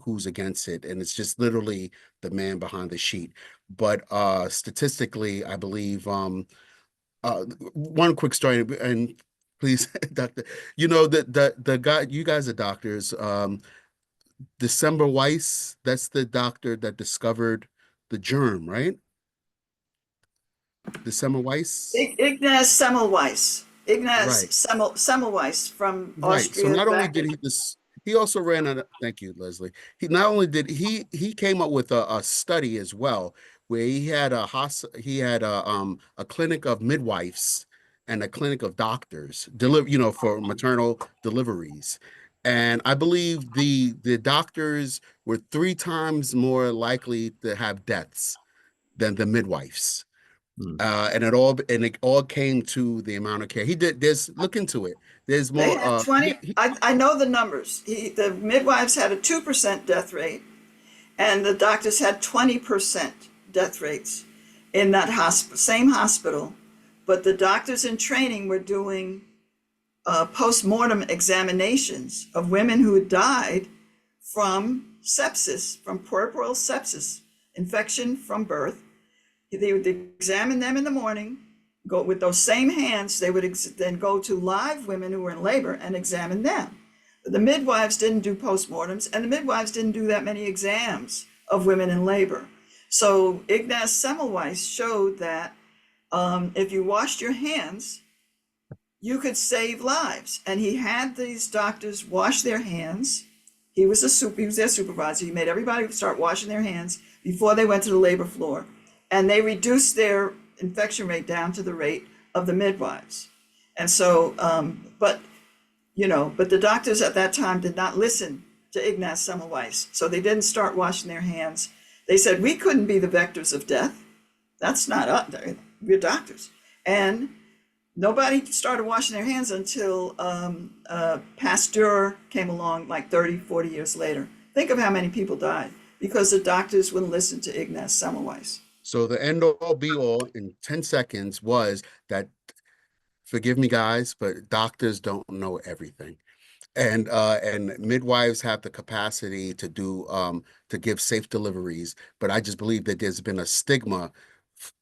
who's against it, and it's just literally the man behind the sheet. But statistically, I believe one quick story, and please, doctor, you know, the guy, you guys are doctors. December Weiss, that's the doctor that discovered the germ, right? December Weiss? Ignaz Semmelweis. Right. Semmelweis from Right. Austria. So not only did he also ran a, thank you, Leslie. He not only did he came up with a study as well, where he had a clinic of midwives and a clinic of doctors for maternal deliveries. And I believe the doctors were 3 times more likely to have deaths than the midwives. And it all came to the amount of care he did. Look into it. There's more. They had 20. I know the numbers. The midwives had a 2% death rate, and the doctors had 20% death rates in that same hospital. But the doctors in training were doing post-mortem examinations of women who had died from sepsis, from puerperal sepsis, infection from birth. They would examine them in the morning, go with those same hands, they would then go to live women who were in labor and examine them. The midwives didn't do postmortems, and the midwives didn't do that many exams of women in labor. So Ignaz Semmelweis showed that if you washed your hands, you could save lives. And he had these doctors wash their hands. He was their supervisor. He made everybody start washing their hands before they went to the labor floor. And they reduced their infection rate down to the rate of the midwives. And so, but the doctors at that time did not listen to Ignaz Semmelweis. So they didn't start washing their hands. They said, we couldn't be the vectors of death. That's not us. We're doctors. And nobody started washing their hands until Pasteur came along like 30, 40 years later. Think of how many people died because the doctors wouldn't listen to Ignaz Semmelweis. So the end all be all in 10 seconds was that, forgive me guys, but doctors don't know everything. And midwives have the capacity to do to give safe deliveries, but I just believe that there's been a stigma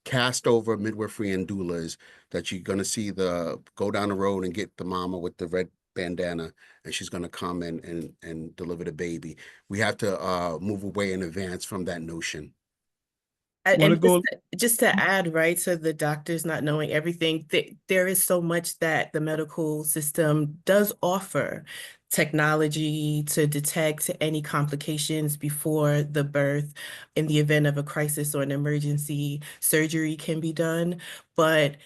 cast over midwifery and doulas that you're going to see go down the road and get the mama with the red bandana and she's going to come and deliver the baby. We have to move away in advance from that notion. And just to add, right, to the doctors not knowing everything, there is so much that the medical system does offer. Technology to detect any complications before the birth. In the event of a crisis or an emergency, surgery can be done, but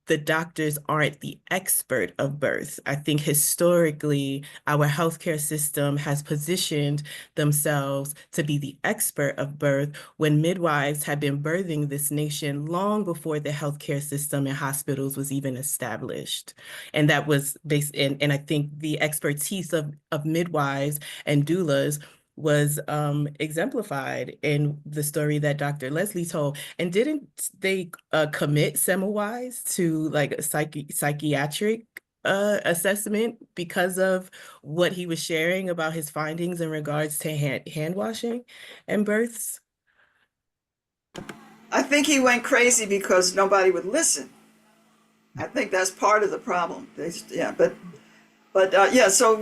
the doctors aren't the expert of birth. I think historically, our healthcare system has positioned themselves to be the expert of birth when midwives have been birthing this nation long before the healthcare system and hospitals was even established. And that was based in, and I think the expertise of midwives and doulas was exemplified in the story that Dr. Leslie told. And didn't they commit Semmelweis to like a psychiatric assessment because of what he was sharing about his findings in regards to hand washing and births? I think he went crazy because nobody would listen. I think that's part of the problem. So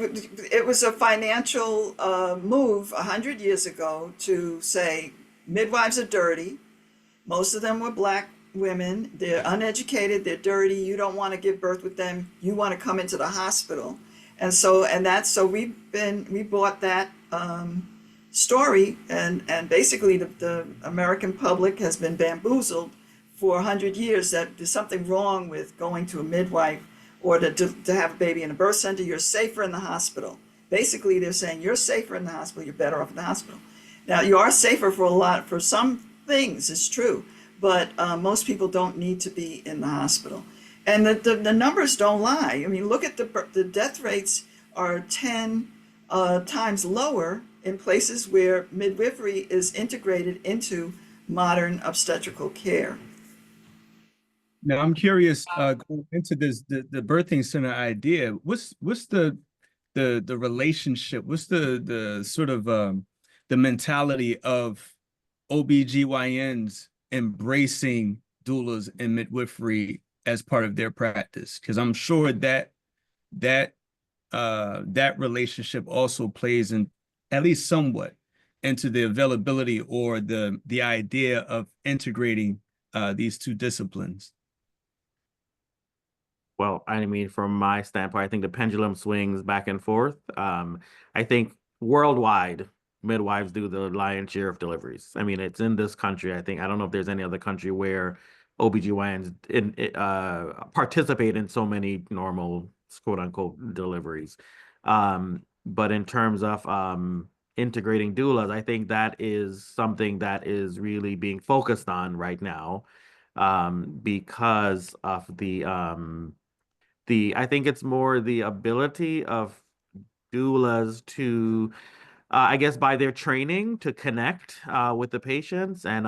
it was a financial move 100 years ago to say midwives are dirty. Most of them were Black women. They're uneducated. They're dirty. You don't want to give birth with them. You want to come into the hospital. So we bought that story, and basically the American public has been bamboozled for 100 years that there's something wrong with going to a midwife or to have a baby in a birth center. You're safer in the hospital. Basically, they're saying you're safer in the hospital, you're better off in the hospital. Now, you are safer for some things, it's true, but most people don't need to be in the hospital. And the numbers don't lie. I mean, look at the death rates are 10 times lower in places where midwifery is integrated into modern obstetrical care. Now I'm curious, going into this, the birthing center idea, what's the relationship, what's the sort of the mentality of OBGYNs embracing doulas and midwifery as part of their practice? Because I'm sure that relationship also plays in at least somewhat into the availability or the idea of integrating these two disciplines. Well, I mean, from my standpoint, I think the pendulum swings back and forth. I think worldwide, midwives do the lion's share of deliveries. I mean, it's in this country. I don't know if there's any other country where OBGYNs participate in so many normal, quote unquote, deliveries. But in terms of integrating doulas, I think that is something that is really being focused on right now because of I think it's more the ability of doulas to, I guess, by their training to connect with the patients and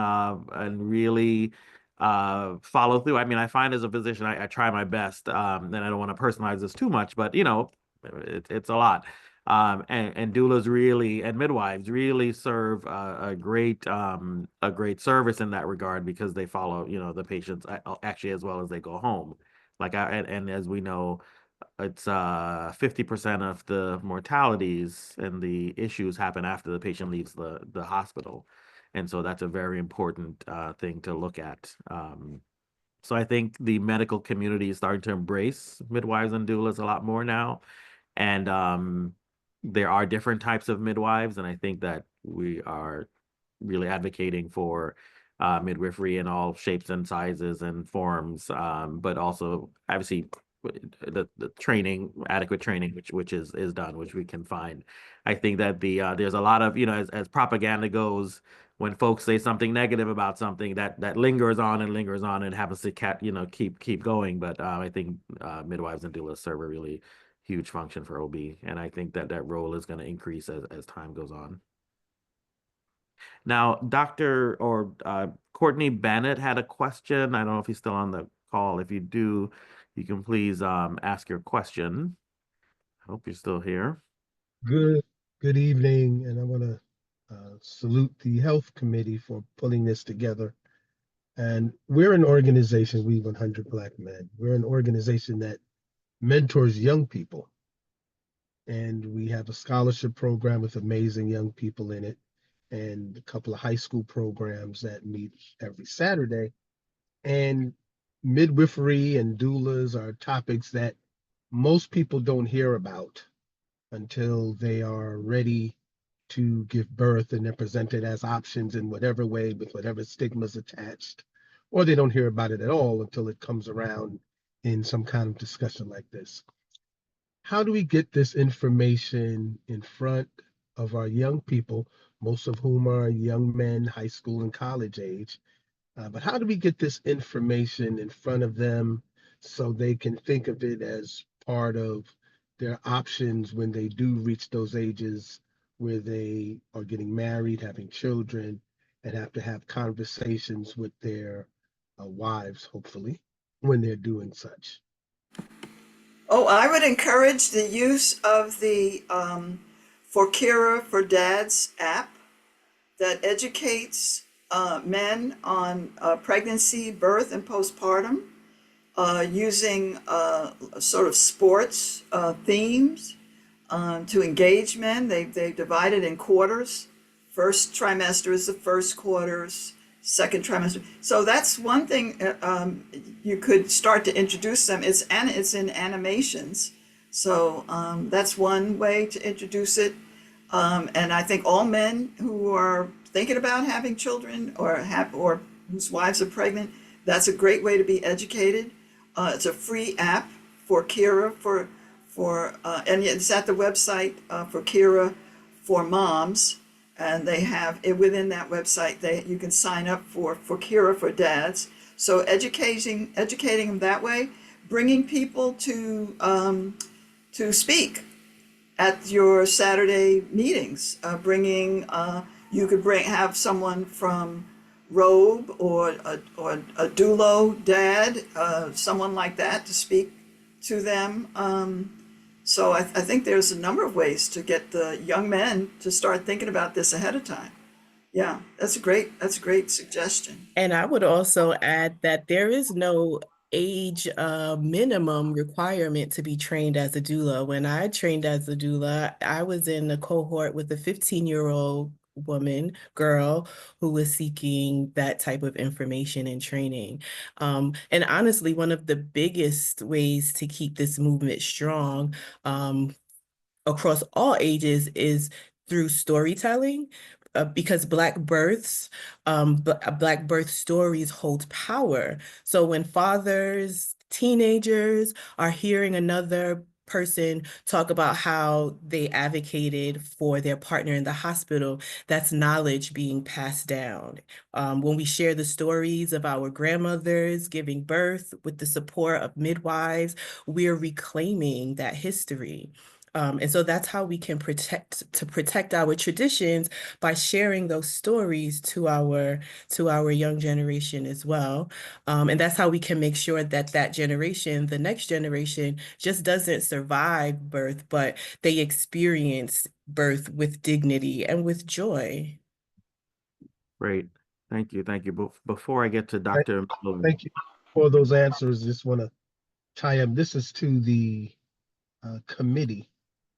really follow through. I mean, I find as a physician, I try my best, and I don't want to personalize this too much, but it's a lot. And doulas really and midwives really serve a great service in that regard because they follow, you know, the patients actually as well as they go home. And as we know, it's 50% of the mortalities and the issues happen after the patient leaves the hospital. And so that's a very important thing to look at. So I think the medical community is starting to embrace midwives and doulas a lot more now. And there are different types of midwives, and I think that we are really advocating for midwifery in all shapes and sizes and forms, but also obviously the training, adequate training, which is done, which we can find. I think that there's a lot of, you know, as propaganda goes, when folks say something negative about something, that lingers on and happens to keep going. But I think midwives and doulas serve a really huge function for OB, and I think that role is going to increase as time goes on. Now, Courtney Bennett had a question. I don't know if he's still on the call. If you do, you can please ask your question. I hope you're still here. Good evening, and I want to salute the Health Committee for pulling this together. And we're an organization, We 100 Black Men. We're an organization that mentors young people. And we have a scholarship program with amazing young people in it, and a couple of high school programs that meet every Saturday. And midwifery and doulas are topics that most people don't hear about until they are ready to give birth, and they're presented as options in whatever way with whatever stigmas attached, or they don't hear about it at all until it comes around in some kind of discussion like this. How do we get this information in front of our young people, most of whom are young men, high school and college age? But how do we get this information in front of them so they can think of it as part of their options when they do reach those ages where they are getting married, having children, and have to have conversations with their wives, hopefully, when they're doing such? Oh, I would encourage the use of the For Kira for Dads app that educates men on pregnancy, birth, and postpartum, using sort of sports themes to engage men. They divide it in quarters. First trimester is the first quarters, second trimester. So that's one thing you could start to introduce them. It's in animations. So that's one way to introduce it. And I think all men who are thinking about having children or whose wives are pregnant, that's a great way to be educated. It's a free app for Kira and it's at the website for Kira for Moms. And they have it within that website. You can sign up for Kira for Dads. So educating them that way, bringing people to speak at your Saturday meetings. You could have someone from Robe or a Dulo dad, someone like that to speak to them. So I think there's a number of ways to get the young men to start thinking about this ahead of time. Yeah, that's a great suggestion. And I would also add that there is no age minimum requirement to be trained as a doula. When I trained as a doula, I was in a cohort with a 15-year-old girl who was seeking that type of information and training. And honestly, one of the biggest ways to keep this movement strong across all ages is through storytelling. Because Black birth stories hold power. So when fathers, teenagers are hearing another person talk about how they advocated for their partner in the hospital, that's knowledge being passed down. When we share the stories of our grandmothers giving birth with the support of midwives, we're reclaiming that history. And so that's how we can protect our traditions, by sharing those stories to our young generation as well. And that's how we can make sure that that generation, the next generation, just doesn't survive birth, but they experience birth with dignity and with joy. Great. Thank you. Thank you. Before I get to Dr. Thank you for those answers. Just want to tie up. This is to the committee.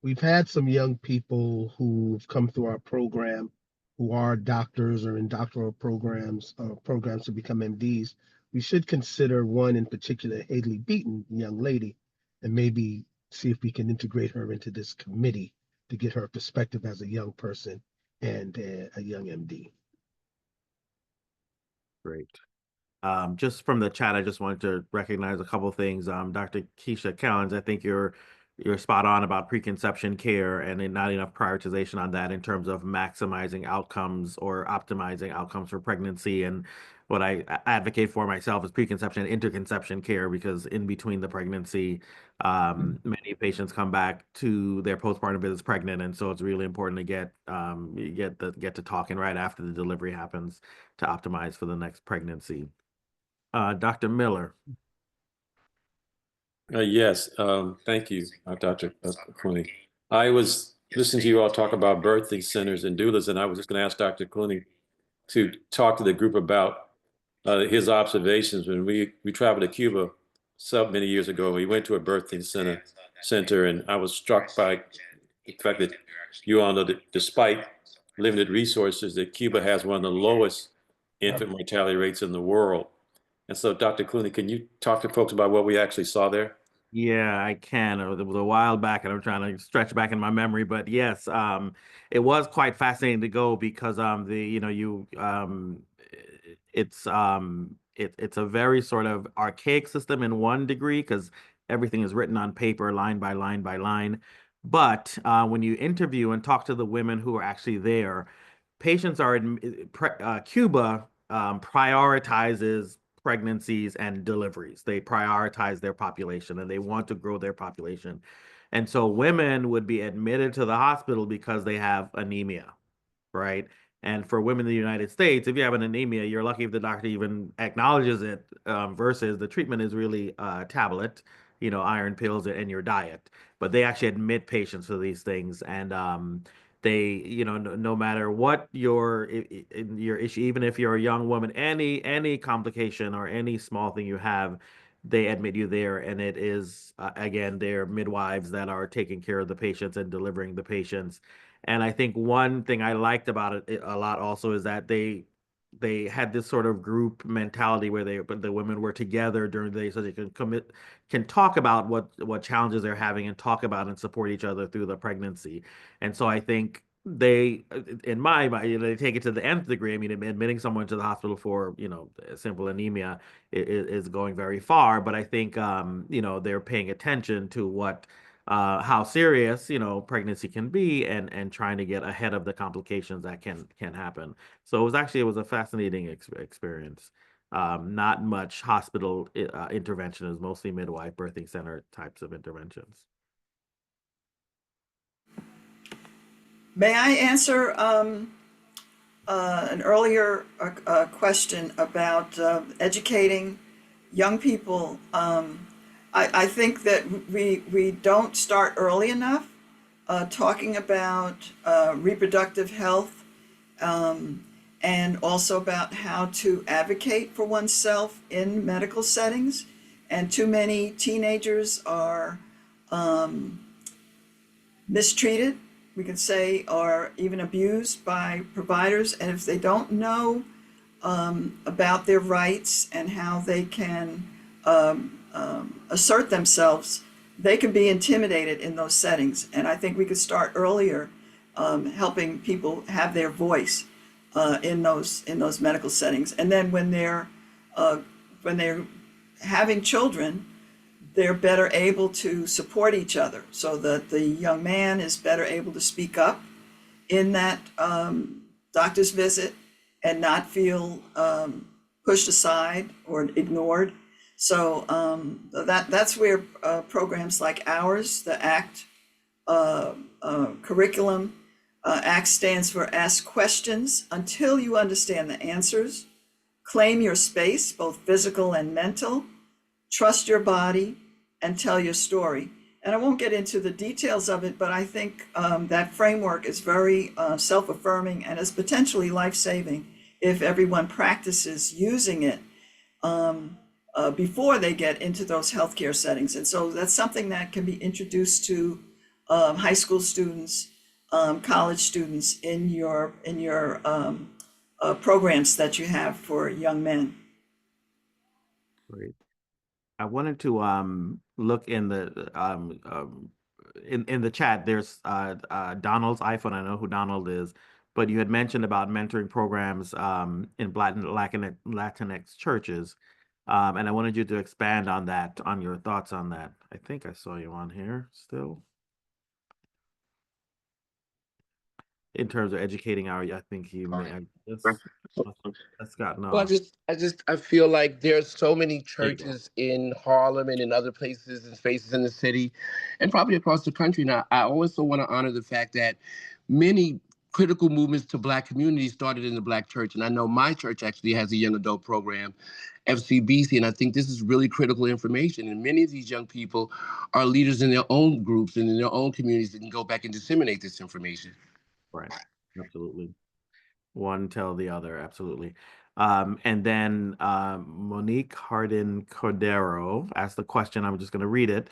We've had some young people who've come through our program who are doctors or in doctoral programs to become MDs. We should consider one in particular, Haley Beaton, a young lady, and maybe see if we can integrate her into this committee to get her perspective as a young person and a young MD. Great. Just from the chat, I just wanted to recognize a couple of things. Dr. Keisha Callens, I think you're spot on about preconception care and not enough prioritization on that in terms of maximizing outcomes or optimizing outcomes for pregnancy. And what I advocate for myself is preconception and interconception care, because in between the pregnancy, many patients come back to their postpartum visits pregnant, and so it's really important to get to talking right after the delivery happens to optimize for the next pregnancy. Dr. Miller. Yes, thank you, Dr. CUNY. I was listening to you all talk about birthing centers and doulas, and I was just going to ask Dr. CUNY to talk to the group about his observations when we traveled to Cuba so many years ago. We went to a birthing center, and I was struck by the fact that you all know that despite limited resources, that Cuba has one of the lowest infant mortality rates in the world. And so, Dr. CUNY, can you talk to folks about what we actually saw there? Yeah, I can. It was a while back, and I'm trying to stretch back in my memory, but yes, it was quite fascinating to go because it's it's a very sort of archaic system in one degree, because everything is written on paper, line by line by line. But when you interview and talk to the women who are actually there, patients are Cuba prioritizes pregnancies and deliveries. They prioritize their population and they want to grow their population. And so women would be admitted to the hospital because they have anemia, right? And for women in the United States, if you have an anemia, you're lucky if the doctor even acknowledges it, versus the treatment is really tablet, iron pills and your diet. But they actually admit patients to these things, and they, no matter what your issue, even if you're a young woman, any complication or any small thing you have, they admit you there, and it is again, they're midwives that are taking care of the patients and delivering the patients. And I think one thing I liked about it a lot also is that they had this sort of group mentality where the women were together during the day, so they can talk about what challenges they're having and talk about and support each other through the pregnancy. And so I think they, in my mind, they take it to the nth degree. I mean, admitting someone to the hospital for simple anemia is going very far, but I think they're paying attention to how serious pregnancy can be, and trying to get ahead of the complications that can happen. So it was a fascinating experience. Not much hospital intervention, is mostly midwife, birthing center types of interventions. May I answer an earlier question about educating young people? I think that we don't start early enough talking about reproductive health, and also about how to advocate for oneself in medical settings. And too many teenagers are mistreated, we could say, or even abused by providers. And if they don't know about their rights and how they can assert themselves, they can be intimidated in those settings. And I think we could start earlier, helping people have their voice in those medical settings. And then when they're having children, they're better able to support each other, so that the young man is better able to speak up in that doctor's visit and not feel pushed aside or ignored. So that's where programs like ours, the ACT curriculum. ACT stands for Ask Questions Until You Understand the Answers. Claim your space, both physical and mental. Trust your body and tell your story. And I won't get into the details of it, but I think that framework is very self-affirming and is potentially life-saving if everyone practices using it before they get into those healthcare settings. And so that's something that can be introduced to high school students, college students in your programs that you have for young men. Great. I wanted to look in the in the chat. There's Donald's iPhone. I know who Donald is, but you had mentioned about mentoring programs in Latinx churches, and I wanted you to expand on that, on your thoughts on that. I think I saw you on here still. In terms of educating I think you may. That's gotten Well, off. I feel like there's so many There you go. churches in Harlem and in other places and spaces in the city and probably across the country. Now, I also want to honor the fact that many critical movements to Black communities started in the Black church. And I know my church actually has a young adult program, FCBC, and I think this is really critical information. And many of these young people are leaders in their own groups and in their own communities that can go back and disseminate this information. Right. Absolutely. One tell the other, absolutely. And then Monique Hardin Cordero asked the question. I'm just going to read it.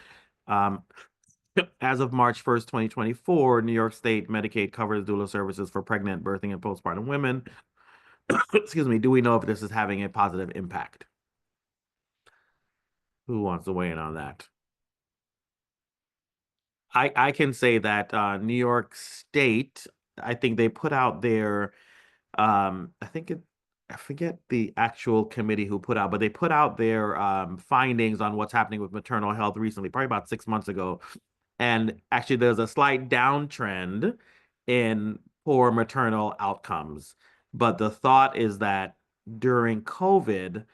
As of March 1st, 2024, New York State Medicaid covers doula services for pregnant, birthing, and postpartum women. Excuse me. Do we know if this is having a positive impact? Who wants to weigh in on that? I can say that New York State, I think they put out their I forget the actual committee who put out, but they put out their findings on what's happening with maternal health recently, probably about 6 months ago. And actually, there's a slight downtrend in poor maternal outcomes. But the thought is that during COVID,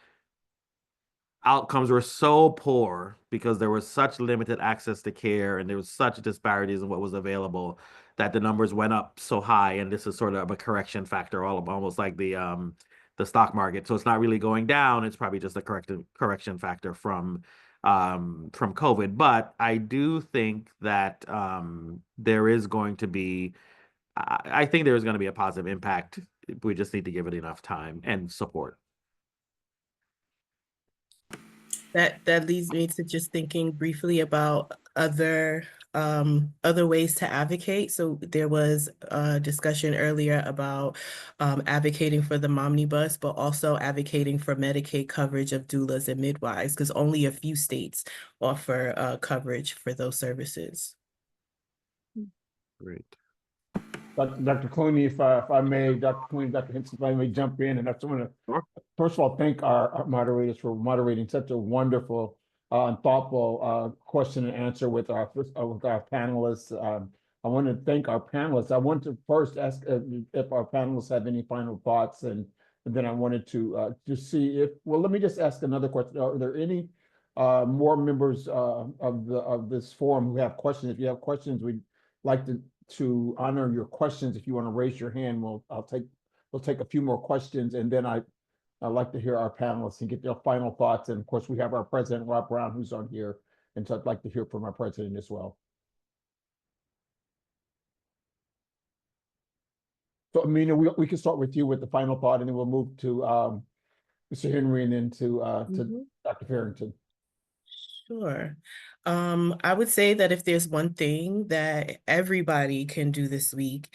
outcomes were so poor because there was such limited access to care and there was such disparities in what was available that the numbers went up so high. And this is sort of a correction factor, almost like the stock market. So it's not really going down. It's probably just a correction factor from COVID. But I do think that there is going to be, I think there is going to be a positive impact. We just need to give it enough time and support. That leads me to just thinking briefly about other ways to advocate. So there was a discussion earlier about advocating for the momnibus, but also advocating for Medicaid coverage of doulas and midwives, because only a few states offer coverage for those services. Great. Dr. CUNY, if I may, Dr. CUNY, Dr. Hinson, if I may jump in, and I just want to, first of all, thank our moderators for moderating such a wonderful and thoughtful question and answer with our panelists. I want to thank our panelists. I want to first ask if our panelists have any final thoughts, and then I wanted to just see if, well, let me just ask another question. Are there any more members of this forum who have questions? If you have questions, we'd like to honor your questions. If you want to raise your hand, we'll take a few more questions, and then I'd like to hear our panelists and get their final thoughts. And of course, we have our president, Rob Brown, who's on here, and so I'd like to hear from our president as well. So Amina, we can start with you with the final thought, and then we'll move to Mr. Henry and then to Dr. Farrington. Sure. I would say that if there's one thing that everybody can do this week,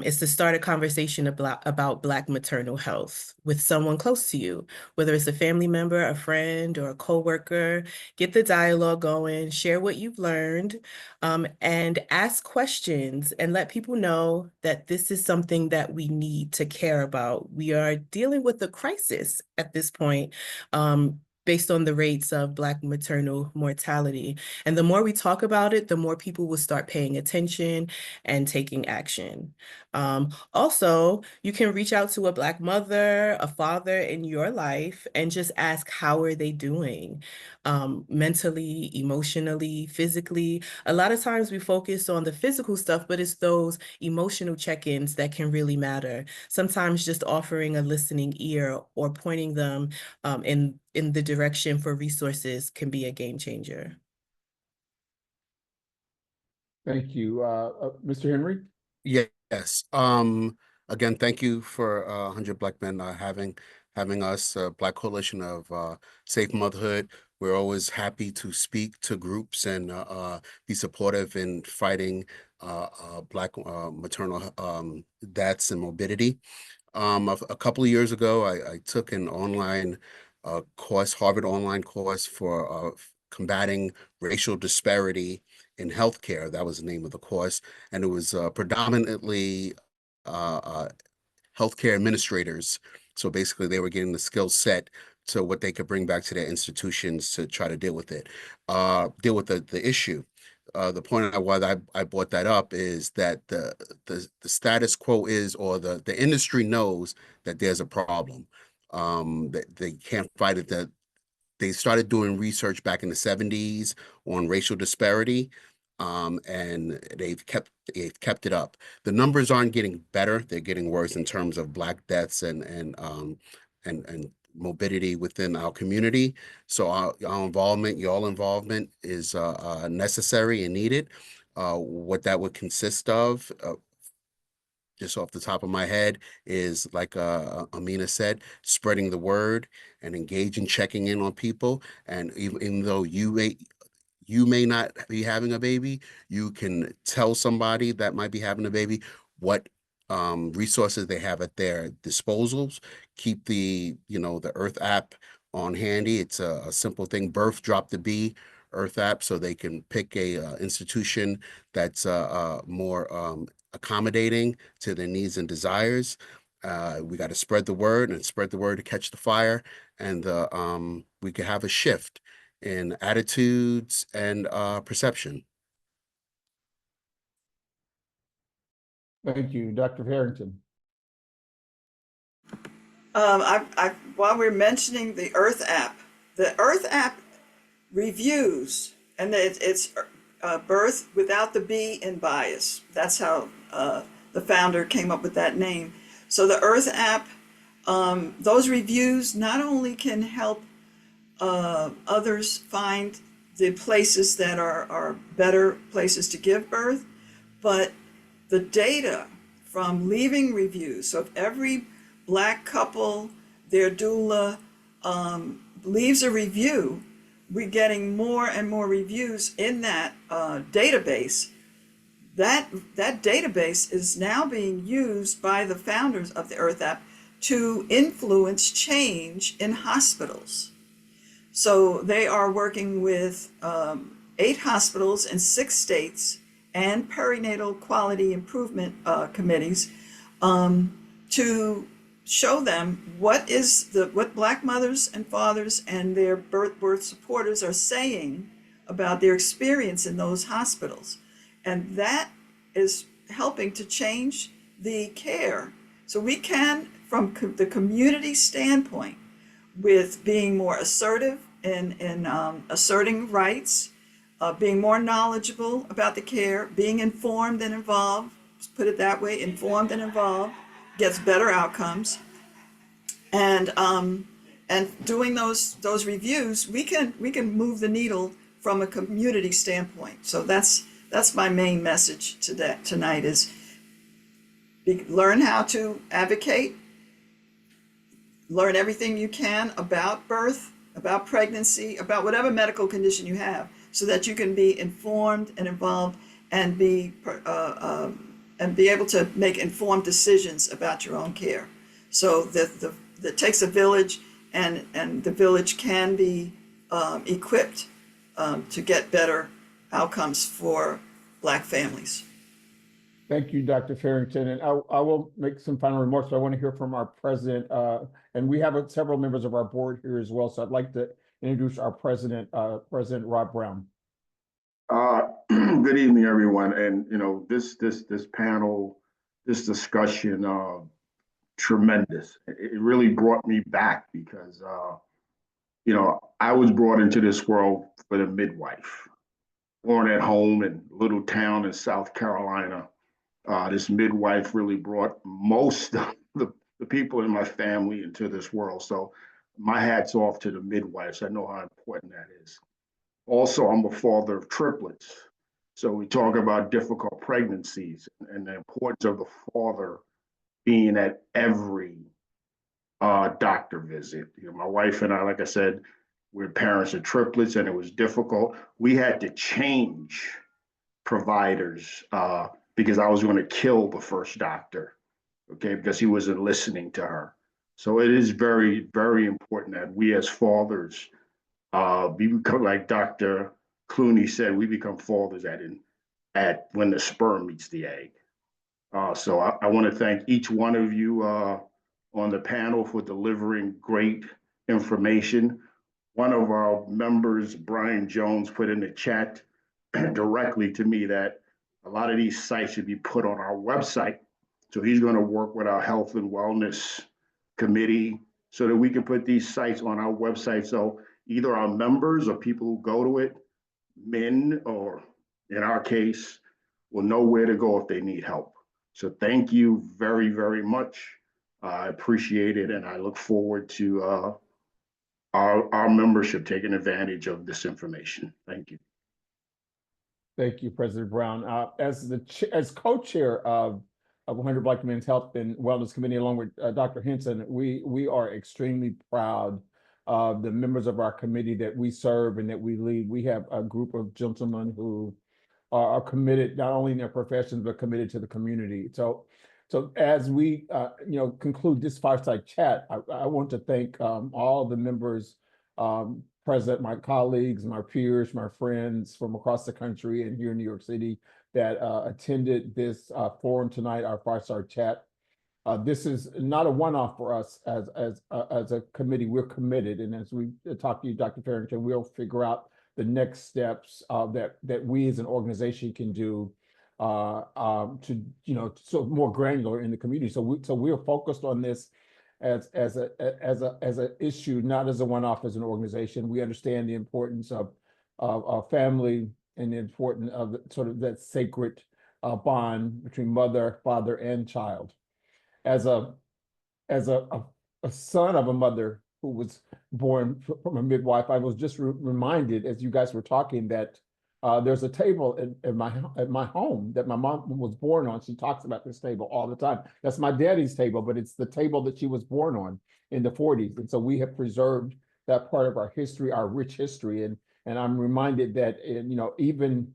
is to start a conversation about Black maternal health with someone close to you, whether it's a family member, a friend, or a coworker. Get the dialogue going, share what you've learned, and ask questions and let people know that this is something that we need to care about. We are dealing with a crisis at this point. based on the rates of Black maternal mortality. And the more we talk about it, the more people will start paying attention and taking action. Also, you can reach out to a Black mother, a father in your life, and just ask, how are they doing? Mentally, emotionally, physically. A lot of times we focus on the physical stuff, but it's those emotional check-ins that can really matter. Sometimes just offering a listening ear or pointing them in the direction for resources can be a game changer. Thank you. Mr. Henry? Yes. Again, thank you for 100 Black Men having us, Black Coalition of Safe Motherhood. We're always happy to speak to groups and be supportive in fighting Black maternal deaths and morbidity. A couple of years ago, I took an online course, Harvard online course for combating racial disparity in healthcare. That was the name of the course, and it was predominantly healthcare administrators. So basically, they were getting the skill set to what they could bring back to their institutions to try to deal with it, deal with the issue. The point of why I brought that up is that the status quo is, or the industry knows that there's a problem. That they can't fight it. That they started doing research back in the 70s on racial disparity, and they've kept it up. The numbers aren't getting better; they're getting worse in terms of Black deaths and morbidity within our community. So our involvement, y'all involvement, is necessary and needed. What that would consist of, just off the top of my head, is like Amina said, spreading the word and engaging, checking in on people. And even though you may not be having a baby, you can tell somebody that might be having a baby what resources they have at their disposals. Keep the Earth app on handy. It's a simple thing. Birth Drop the Bee Earth app, so they can pick a institution that's more accommodating to their needs and desires. We got to spread the word to catch the fire, and we could have a shift in attitudes and perception. Thank you. Dr. Harrington? While we're mentioning the Earth app reviews, and it's birth without the B in bias. That's how the founder came up with that name. So the Earth app, those reviews not only can help others find the places that are better places to give birth, but the data from leaving reviews. So if every Black couple, their doula, leaves a review, we're getting more and more reviews in that database. That database is now being used by the founders of the Earth app to influence change in hospitals. So they are working with 8 hospitals in 6 states and perinatal quality improvement committees to show them what Black mothers and fathers and their birth supporters are saying about their experience in those hospitals. And that is helping to change the care. So we can, from the community standpoint, with being more assertive in asserting rights, being more knowledgeable about the care, being informed and involved, let's put it that way, informed and involved, gets better outcomes. And doing those reviews, we can move the needle from a community standpoint. So that's my main message tonight is learn how to advocate, learn everything you can about birth, about pregnancy, about whatever medical condition you have, so that you can be informed and involved and be able to make informed decisions about your own care. So that takes a village, and the village can be equipped to get better outcomes for Black families. Thank you, Dr. Farrington. And I will make some final remarks, but I want to hear from our president. And we have several members of our board here as well. So I'd like to introduce our president, President Rob Brown. Good evening, everyone. And this panel, this discussion, tremendous. It really brought me back because I was brought into this world with a midwife, born at home in a little town in South Carolina. This midwife really brought most of the people in my family into this world. So my hat's off to the midwives. I know how important that is. Also, I'm a father of triplets. So we talk about difficult pregnancies and the importance of the father being at every doctor visit. My wife and I, like I said, we're parents of triplets and it was difficult. We had to change providers because I was going to kill the first doctor, okay, because he wasn't listening to her. So it is very, very important that we as fathers, we become, like Dr. CUNY said, we become fathers at when the sperm meets the egg. So I want to thank each one of you on the panel for delivering great information. One of our members, Brian Jones, put in the chat directly to me that a lot of these sites should be put on our website. So he's going to work with our health and wellness committee so that we can put these sites on our website. So either our members or people who go to it, men, or in our case, will know where to go if they need help. So thank you very, very much. I appreciate it. And I look forward to our membership taking advantage of this information. Thank you. Thank you, President Brown. As co-chair of 100 Black Men's Health and Wellness Committee, along with Dr. Hinson, we are extremely proud of the members of our committee that we serve and that we lead. We have a group of gentlemen who are committed not only in their professions but committed to the community. So as we conclude this fireside chat, I want to thank all the members present, my colleagues, my peers, my friends from across the country and here in New York City that attended this forum tonight, our fireside chat. This is not a one-off for us as a committee. We're committed, and as we talk to you, Dr. Farrington, we'll figure out the next steps that we as an organization can do to so more granular in the community. So we're focused on this as an issue, not as a one-off as an organization. We understand the importance of family and the importance of sort of that sacred bond between mother, father, and child. As a son of a mother who was born from a midwife, I was just reminded as you guys were talking that there's a table at my home that my mom was born on. She talks about this table all the time. That's my daddy's table, but it's the table that she was born on in the 40s. And so we have preserved that part of our history, our rich history. And I'm reminded that, even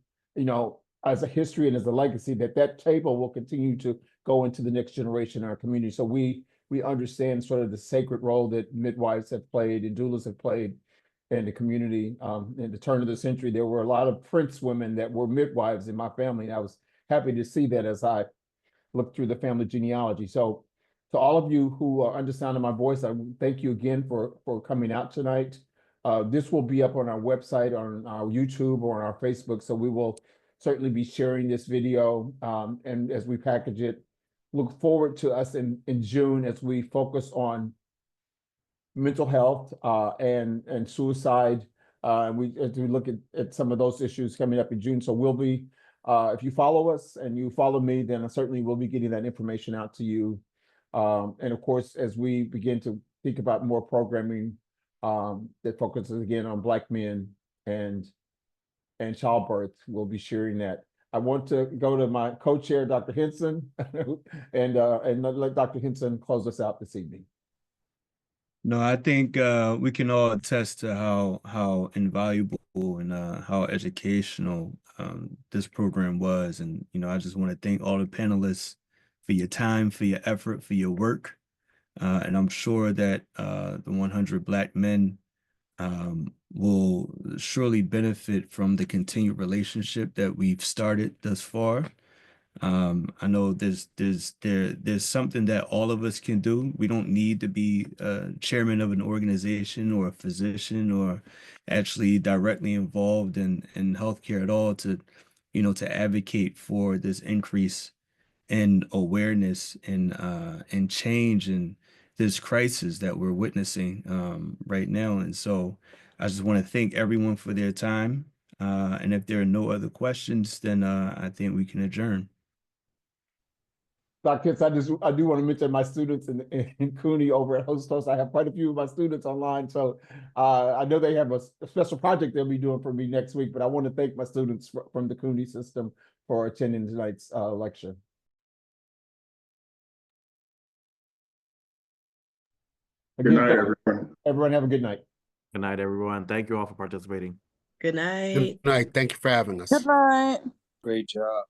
as a history and as a legacy, that table will continue to go into the next generation in our community. So we understand sort of the sacred role that midwives have played and doulas have played in the community. In the turn of the century, there were a lot of prince women that were midwives in my family. And I was happy to see that as I looked through the family genealogy. So to all of you who are understanding my voice, I thank you again for coming out tonight. This will be up on our website, on our YouTube, or on our Facebook. So we will certainly be sharing this video. And as we package it, look forward to us in June as we focus on mental health and suicide. As we look at some of those issues coming up in June. So we'll be, if you follow us and you follow me, then certainly we'll be getting that information out to you. And of course, as we begin to think about more programming that focuses again on Black men and childbirth, we'll be sharing that. I want to go to my co-chair, Dr. Hinson, and let Dr. Hinson close us out this evening. No, I think we can all attest to how invaluable and how educational this program was. And, I just want to thank all the panelists for your time, for your effort, for your work. And I'm sure that the 100 Black men will surely benefit from the continued relationship that we've started thus far. I know there's something that all of us can do. We don't need to be a chairman of an organization or a physician or actually directly involved in healthcare at all to, to advocate for this increase in awareness and change and this crisis that we're witnessing right now. And so I just want to thank everyone for their time. And if there are no other questions, then I think we can adjourn. Dr. Hitz, I do want to mention my students in CUNY over at Host. I have quite a few of my students online, so I know they have a special project they'll be doing for me next week. But I want to thank my students from the CUNY system for attending tonight's lecture. Good Again, night, everyone. everyone have a good night. Good night, everyone. Thank you all for participating. Good night. Good night. Thank you for having us. Good night. Great job.